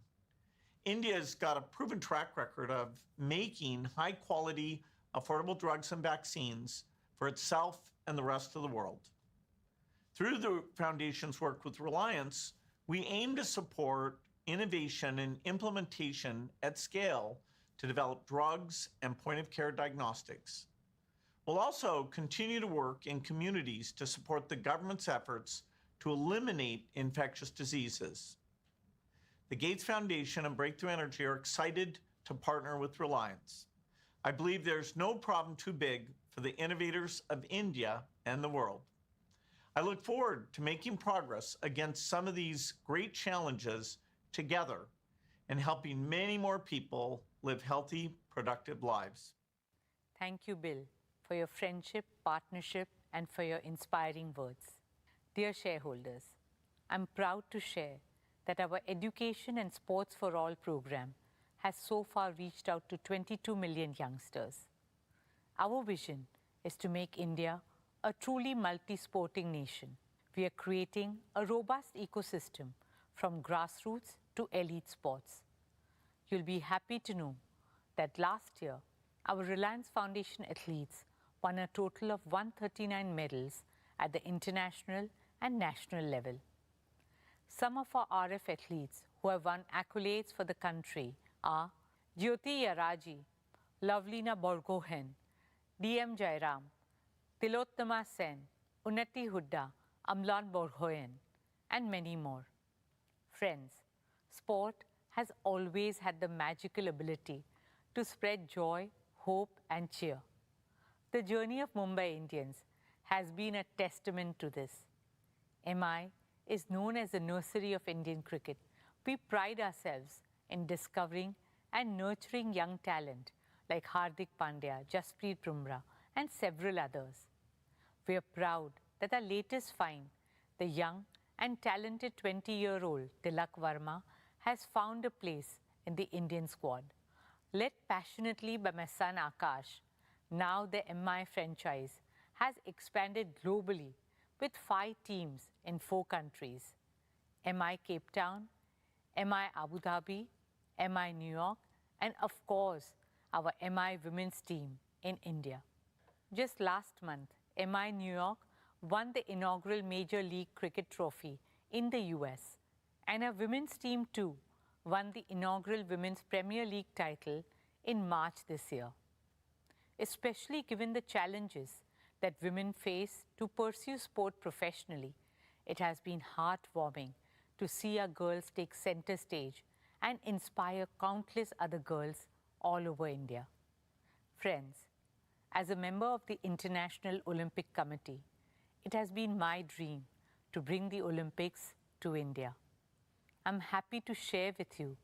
India's got a proven track record of making high-quality, affordable drugs and vaccines for itself and the rest of the world. Through the Foundation's work with Reliance, we aim to support innovation and implementation at scale to develop drugs and point-of-care diagnostics. We'll also continue to work in communities to support the government's efforts to eliminate infectious diseases. The Gates Foundation and Breakthrough Energy are excited to partner with Reliance. I believe there's no problem too big for the innovators of India and the world. I look forward to making progress against some of these great challenges together and helping many more people live healthy, productive lives. Thank you, Bill, for your friendship, partnership, and for your inspiring words. Dear shareholders, I'm proud to share that our Education and Sports for All program has so far reached out to 22 million youngsters. Our vision is to make India a truly multi-sporting nation. We are creating a robust ecosystem from grassroots to elite sports. You'll be happy to know that last year, our Reliance Foundation athletes won a total of 139 medals at the international and national level. Some of our RF athletes who have won accolades for the country are Jyoti Yaraji, Lovelina Borgohen, DM Jairam, Tilottama Sen, Unnati Hudda, Amlan Borgohen, and many more. Friends, sport has always had the magical ability to spread joy, hope, and cheer. The journey of Mumbai Indians has been a testament to this. MI is known as the nursery of Indian cricket. We pride ourselves in discovering and nurturing young talent like Hardik Pandya, Jasprit Bumrah, and several others. We are proud that our latest find, the young and talented 20-year-old Tilak Verma, has found a place in the Indian squad. Led passionately by my son Akash, now the MI franchise has expanded globally with 5 teams in 4 countries: MI Cape Town, MI Abu Dhabi, MI New York, and of course, our MI women's team in India. Just last month, MI New York won the inaugural Major League Cricket trophy in the US, and our women's team too won the inaugural Women's Premier League title in March this year. Especially given the challenges that women face to pursue sport professionally, it has been heartwarming to see our girls take center stage and inspire countless other girls all over India. Friends, as a member of the International Olympic Committee, it has been my dream to bring the Olympics to India. I'm happy to share with you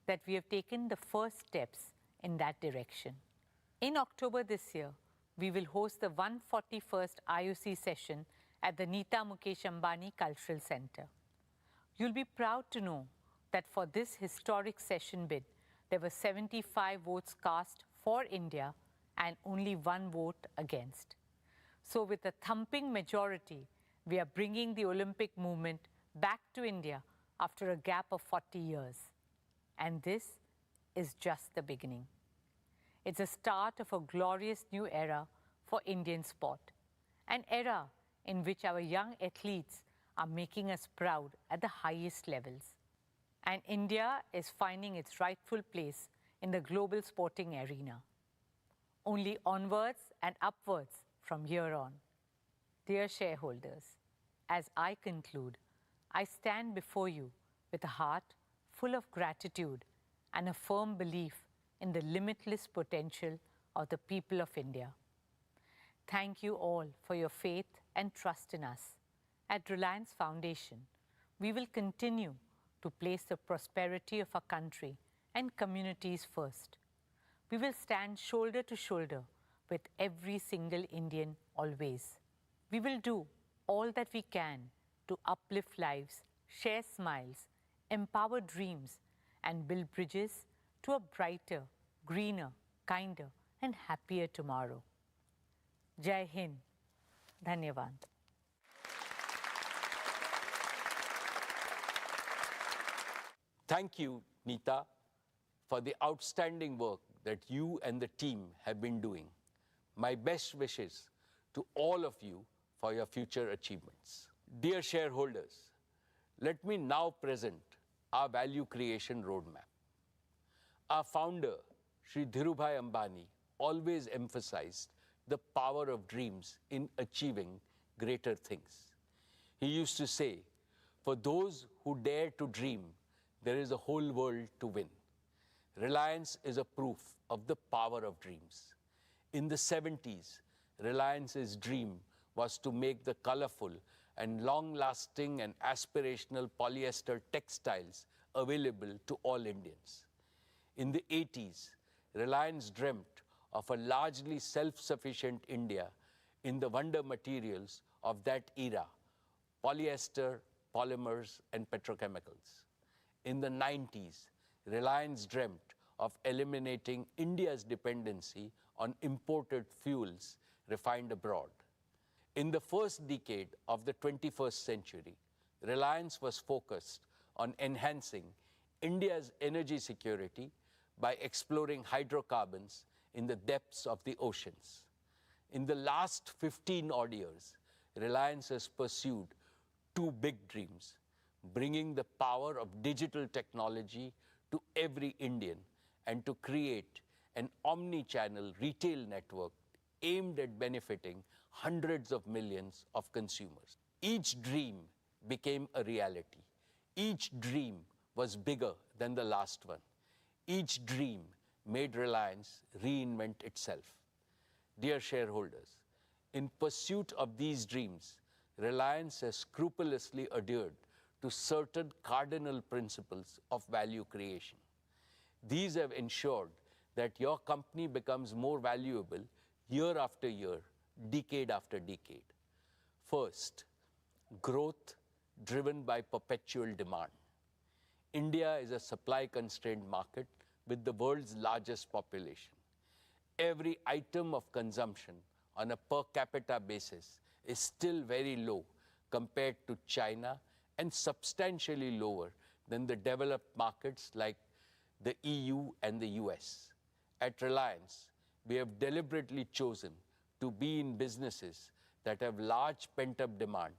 that we have taken the first steps in that direction. In October this year, we will host the 141st IOC session at the Nita Mukesh Ambani Cultural Center. You'll be proud to know that for this historic session bid, there were 75 votes cast for India and only 1 vote against. So with a thumping majority, we are bringing the Olympic movement back to India after a gap of 40 years. And this is just the beginning. It's a start of a glorious new era for Indian sport, an era in which our young athletes are making us proud at the highest levels. And India is finding its rightful place in the global sporting arena. Only onwards and upwards from here on. Dear shareholders, as I conclude, I stand before you with a heart full of gratitude and a firm belief in the limitless potential of the people of India. Thank you all for your faith and trust in us. At Reliance Foundation, we will continue to place the prosperity of our country and communities first. We will stand shoulder to shoulder with every single Indian always. We will do all that we can to uplift lives, share smiles, empower dreams, and build bridges to a brighter, greener, kinder, and happier tomorrow. Jai Hind. Dhanyavad. Thank you, Neeta, for the outstanding work that you and the team have been doing. My best wishes to all of you for your future achievements. Dear shareholders, let me now present our value creation roadmap. Our founder, Shri Dhirubhai Ambani, always emphasized the power of dreams in achieving greater things. He used to say, for those who dare to dream, there is a whole world to win. Reliance is a proof of the power of dreams. In the 70s, Reliance's dream was to make the colorful and long-lasting and aspirational polyester textiles available to all Indians. In the 80s, Reliance dreamt of a largely self-sufficient India in the wonder materials of that era, polyester, polymers, and petrochemicals. In the 90s, Reliance dreamt of eliminating India's dependency on imported fuels refined abroad. In the first decade of the 21st century, Reliance was focused on enhancing India's energy security by exploring hydrocarbons in the depths of the oceans. In the last 15 odd years, Reliance has pursued two big dreams: bringing the power of digital technology to every Indian and to create an omni-channel retail network aimed at benefiting hundreds of millions of consumers. Each dream became a reality. Each dream was bigger than the last one. Each dream made Reliance reinvent itself. Dear shareholders, in pursuit of these dreams, Reliance has scrupulously adhered to certain cardinal principles of value creation. These have ensured that your company becomes more valuable year after year, decade after decade. First, growth driven by perpetual demand. India is a supply-constrained market with the world's largest population. Every item of consumption on a per capita basis is still very low compared to China and substantially lower than the developed markets like the EU and the US. At Reliance, we have deliberately chosen to be in businesses that have large pent-up demand,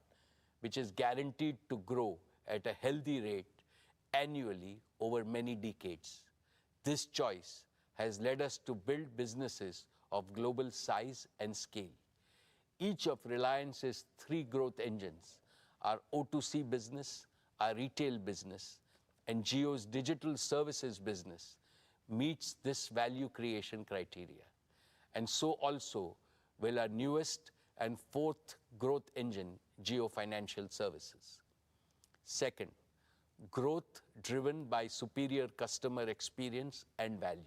which is guaranteed to grow at a healthy rate annually over many decades. This choice has led us to build businesses of global size and scale. Each of Reliance's three growth engines, our O2C business, our retail business, and Jio's digital services business, meets this value creation criteria. And so also will our newest and fourth growth engine, Jio Financial Services. Second, growth driven by superior customer experience and value.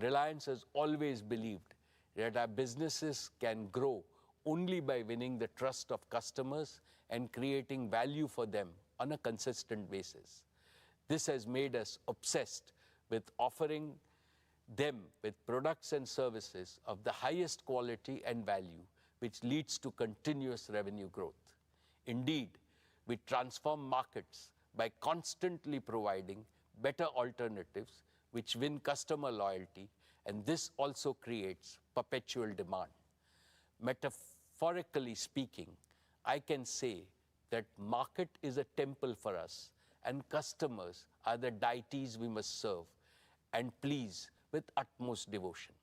Reliance has always believed that our businesses can grow only by winning the trust of customers and creating value for them on a consistent basis. This has made us obsessed with offering them with products and services of the highest quality and value, which leads to continuous revenue growth. Indeed, we transform markets by constantly providing better alternatives which win customer loyalty, and this also creates perpetual demand. Metaphorically speaking, I can say that market is a temple for us and customers are the deities we must serve and please with utmost devotion.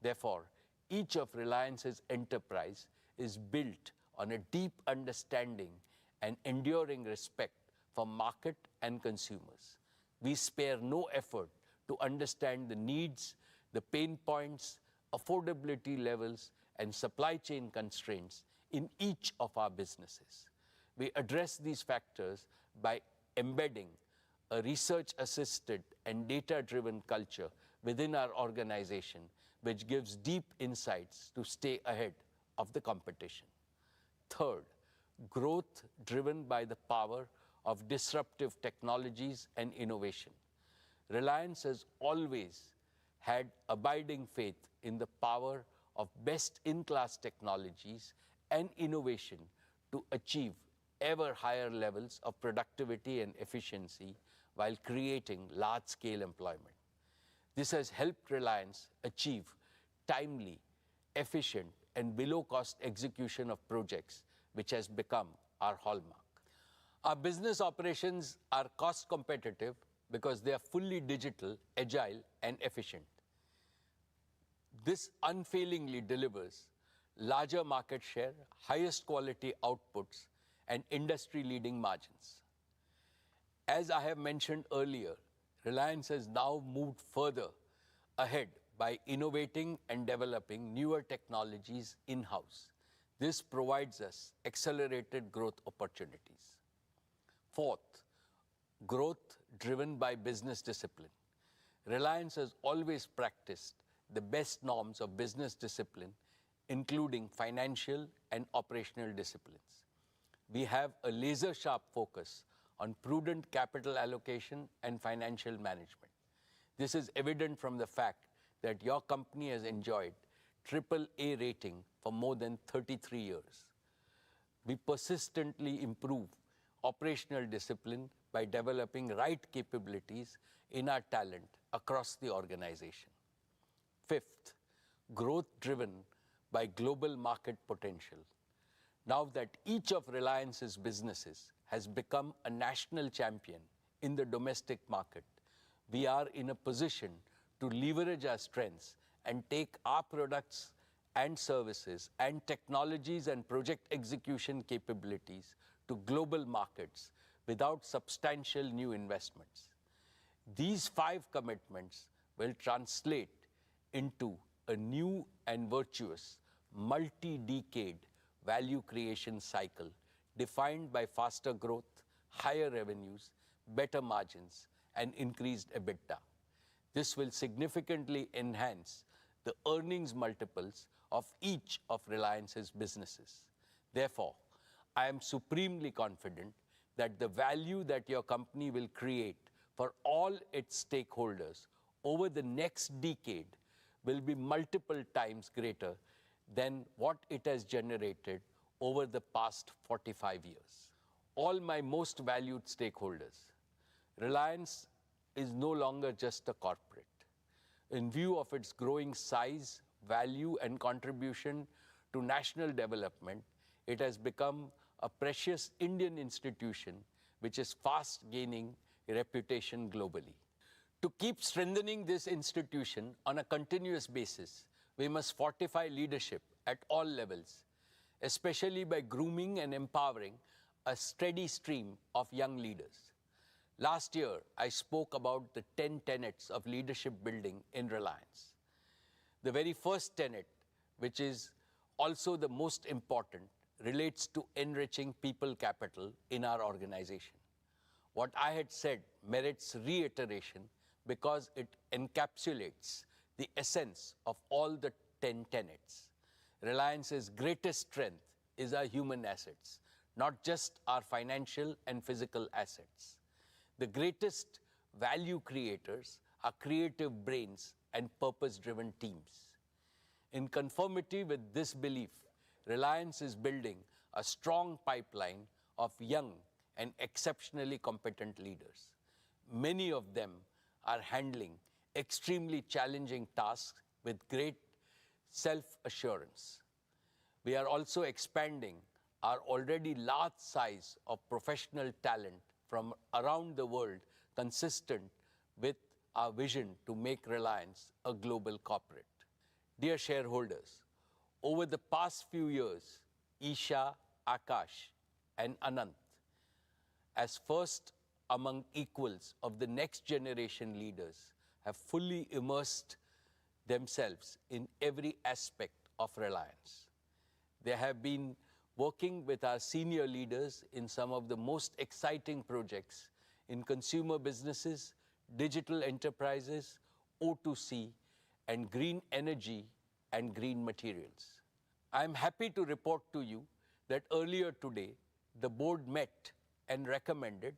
Therefore, each of Reliance's enterprise is built on a deep understanding and enduring respect for market and consumers. We spare no effort to understand the needs, the pain points, affordability levels, and supply chain constraints in each of our businesses. We address these factors by embedding a research-assisted and data-driven culture within our organization, which gives deep insights to stay ahead of the competition. Third, growth driven by the power of disruptive technologies and innovation. Reliance has always had abiding faith in the power of best-in-class technologies and innovation to achieve ever higher levels of productivity and efficiency while creating large-scale employment. This has helped Reliance achieve timely, efficient, and below-cost execution of projects, which has become our hallmark. Our business operations are cost competitive because they are fully digital, agile, and efficient. This unfailingly delivers larger market share, highest quality outputs, and industry-leading margins. As I have mentioned earlier, Reliance has now moved further ahead by innovating and developing newer technologies in-house. This provides us accelerated growth opportunities. Fourth, growth driven by business discipline. Reliance has always practiced the best norms of business discipline, including financial and operational disciplines. We have a laser-sharp focus on prudent capital allocation and financial management. This is evident from the fact that your company has enjoyed AAA rating for more than 33 years. We persistently improve operational discipline by developing right capabilities in our talent across the organization. Fifth, growth driven by global market potential. Now that each of Reliance's businesses has become a national champion in the domestic market, we are in a position to leverage our strengths and take our products and services and technologies and project execution capabilities to global markets without substantial new investments. These 5 commitments will translate into a new and virtuous multi-decade value creation cycle defined by faster growth, higher revenues, better margins, and increased EBITDA. This will significantly enhance the earnings multiples of each of Reliance's businesses. Therefore, I am supremely confident that the value that your company will create for all its stakeholders over the next decade will be multiple times greater than what it has generated over the past 45 years. All my most valued stakeholders, Reliance is no longer just a corporate. In view of its growing size, value, and contribution to national development, it has become a precious Indian institution which is fast gaining a reputation globally. To keep strengthening this institution on a continuous basis, we must fortify leadership at all levels, especially by grooming and empowering a steady stream of young leaders. Last year, I spoke about the 10 tenets of leadership building in Reliance. The very first tenet, which is also the most important, relates to enriching people capital in our organization. What I had said merits reiteration because it encapsulates the essence of all the 10 tenets. Reliance's greatest strength is our human assets, not just our financial and physical assets. The greatest value creators are creative brains and purpose-driven teams. In conformity with this belief, Reliance is building a strong pipeline of young and exceptionally competent leaders. Many of them are handling extremely challenging tasks with great self-assurance. We are also expanding our already large size of professional talent from around the world consistent with our vision to make Reliance a global corporate. Dear shareholders, over the past few years, Isha, Akash, and Anant, as first among equals of the next generation leaders, have fully immersed themselves in every aspect of Reliance. They have been working with our senior leaders in some of the most exciting projects in consumer businesses, digital enterprises, O2C, and green energy and green materials. I am happy to report to you that earlier today, the board met and recommended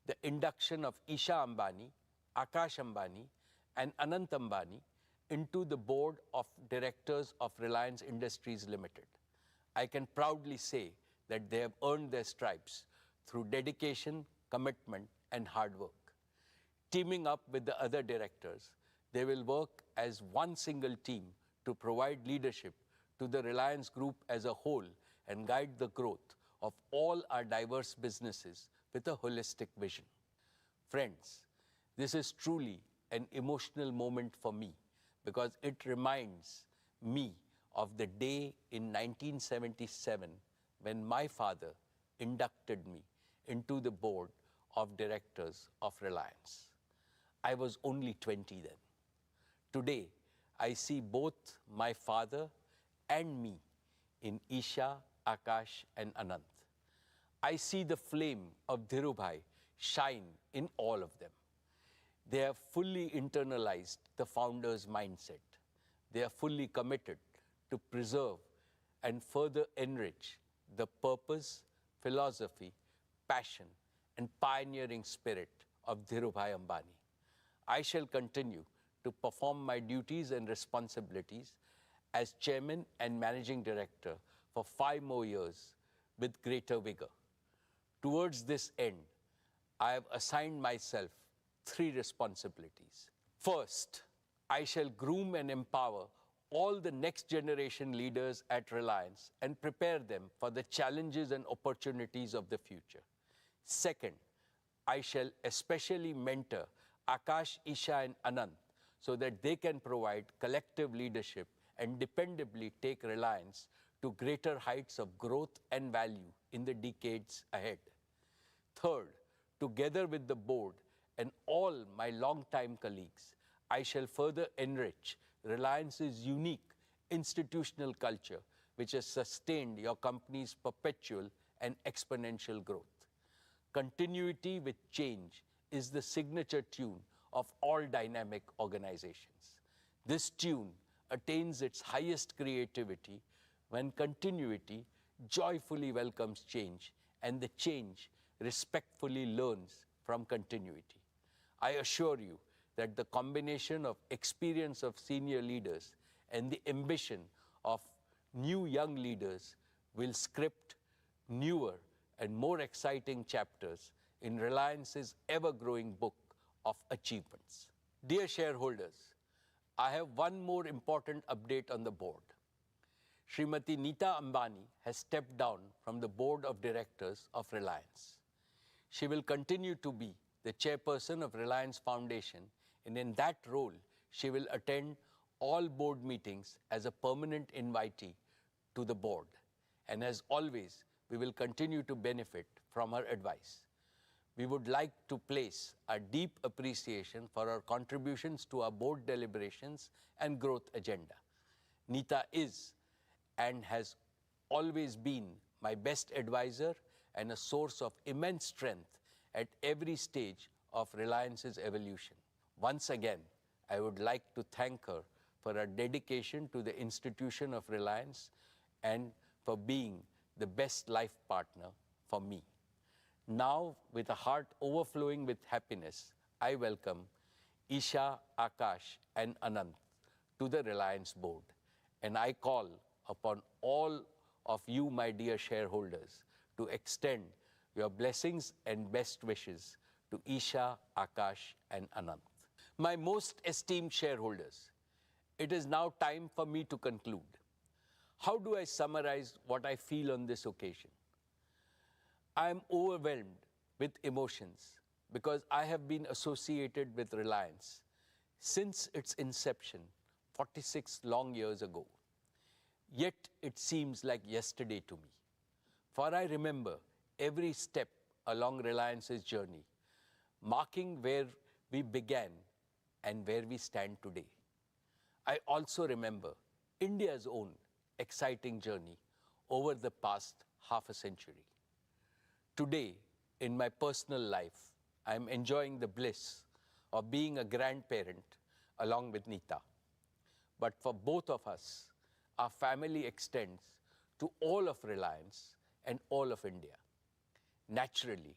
the induction of Isha Ambani, Akash Ambani, and Anant Ambani into the board of directors of Reliance Industries Limited. I can proudly say that they have earned their stripes through dedication, commitment, and hard work. Teaming up with the other directors, they will work as one single team to provide leadership to the Reliance Group as a whole and guide the growth of all our diverse businesses with a holistic vision. Friends, this is truly an emotional moment for me because it reminds me of the day in 1977 when my father inducted me into the board of directors of Reliance. I was only 20 then. Today, I see both my father and me in Isha, Akash, and Anant. I see the flame of Dhirubhai shine in all of them. They have fully internalized the founder's mindset. They are fully committed to preserve and further enrich the purpose, philosophy, passion, and pioneering spirit of Dhirubhai Ambani. I shall continue to perform my duties and responsibilities as chairman and managing director for 5 more years with greater vigor. Towards this end, I have assigned myself 3 responsibilities. First, I shall groom and empower all the next generation leaders at Reliance and prepare them for the challenges and opportunities of the future. Second, I shall especially mentor Akash, Isha, and Anant so that they can provide collective leadership and dependably take Reliance to greater heights of growth and value in the decades ahead. Third, together with the board and all my longtime colleagues, I shall further enrich Reliance's unique institutional culture, which has sustained your company's perpetual and exponential growth. Continuity with change is the signature tune of all dynamic organizations. This tune attains its highest creativity when continuity joyfully welcomes change and the change respectfully learns from continuity. I assure you that the combination of experience of senior leaders and the ambition of new young leaders will script newer and more exciting chapters in Reliance's ever-growing book of achievements. Dear shareholders, I have one more important update on the board. Srimati Neeta Ambani has stepped down from the board of directors of Reliance. She will continue to be the chairperson of Reliance Foundation, and in that role, she will attend all board meetings as a permanent invitee to the board. And as always, we will continue to benefit from her advice. We would like to place our deep appreciation for her contributions to our board deliberations and growth agenda. Neeta is and has always been my best advisor and a source of immense strength at every stage of Reliance's evolution. Once again, I would like to thank her for her dedication to the institution of Reliance and for being the best life partner for me. Now, with a heart overflowing with happiness, I welcome Isha, Akash, and Anant to the Reliance board. And I call upon all of you, my dear shareholders, to extend your blessings and best wishes to Isha, Akash, and Anant. My most esteemed shareholders, it is now time for me to conclude. How do I summarize what I feel on this occasion? I am overwhelmed with emotions because I have been associated with Reliance since its inception 46 long years ago. Yet it seems like yesterday to me. For I remember every step along Reliance's journey, marking where we began and where we stand today. I also remember India's own exciting journey over the past half a century. Today, in my personal life, I am enjoying the bliss of being a grandparent along with Neeta. But for both of us, our family extends to all of Reliance and all of India. Naturally,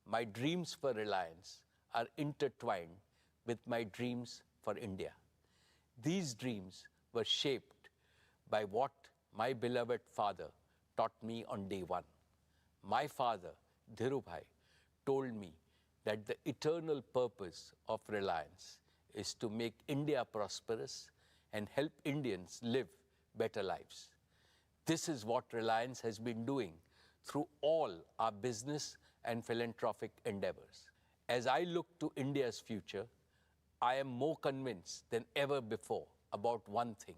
my dreams for Reliance are intertwined with my dreams for India. These dreams were shaped by what my beloved father taught me on day one. My father, Dhirubhai, told me that the eternal purpose of Reliance is to make India prosperous and help Indians live better lives. This is what Reliance has been doing through all our business and philanthropic endeavors. As I look to India's future, I am more convinced than ever before about one thing.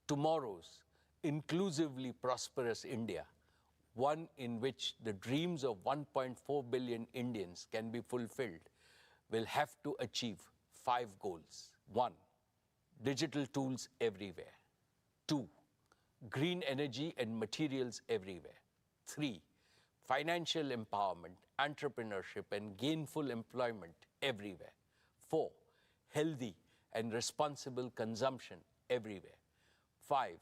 Tomorrow's inclusively prosperous India, one in which the dreams of 1.4 billion Indians can be fulfilled, will have to achieve 5 goals. 1. Digital tools everywhere. 2. Green energy and materials everywhere. 3. Financial empowerment, entrepreneurship, and gainful employment everywhere. 4. Healthy and responsible consumption everywhere. 5.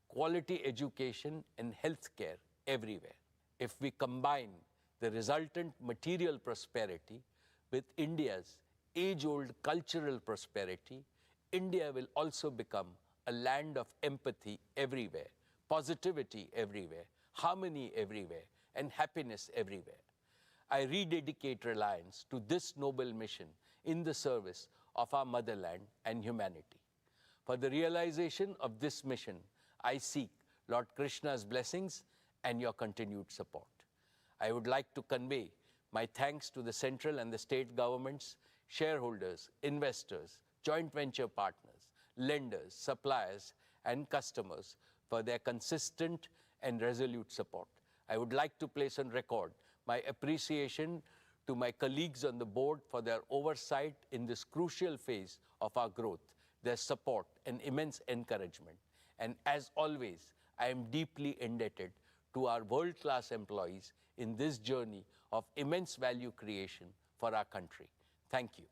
Quality education and healthcare everywhere. If we combine the resultant material prosperity with India's age-old cultural prosperity, India will also become a land of empathy everywhere, positivity everywhere, harmony everywhere, and happiness everywhere. I rededicate Reliance to this noble mission in the service of our motherland and humanity. For the realization of this mission, I seek Lord Krishna's blessings and your continued support. I would like to convey my thanks to the central and the state governments, shareholders, investors, joint venture partners, lenders, suppliers, and customers for their consistent and resolute support. I would like to place on record my appreciation to my colleagues on the board for their oversight in this crucial phase of our growth, their support and immense encouragement. And as always, I am deeply indebted to our world-class employees in this journey of immense value creation for our country. Thank you.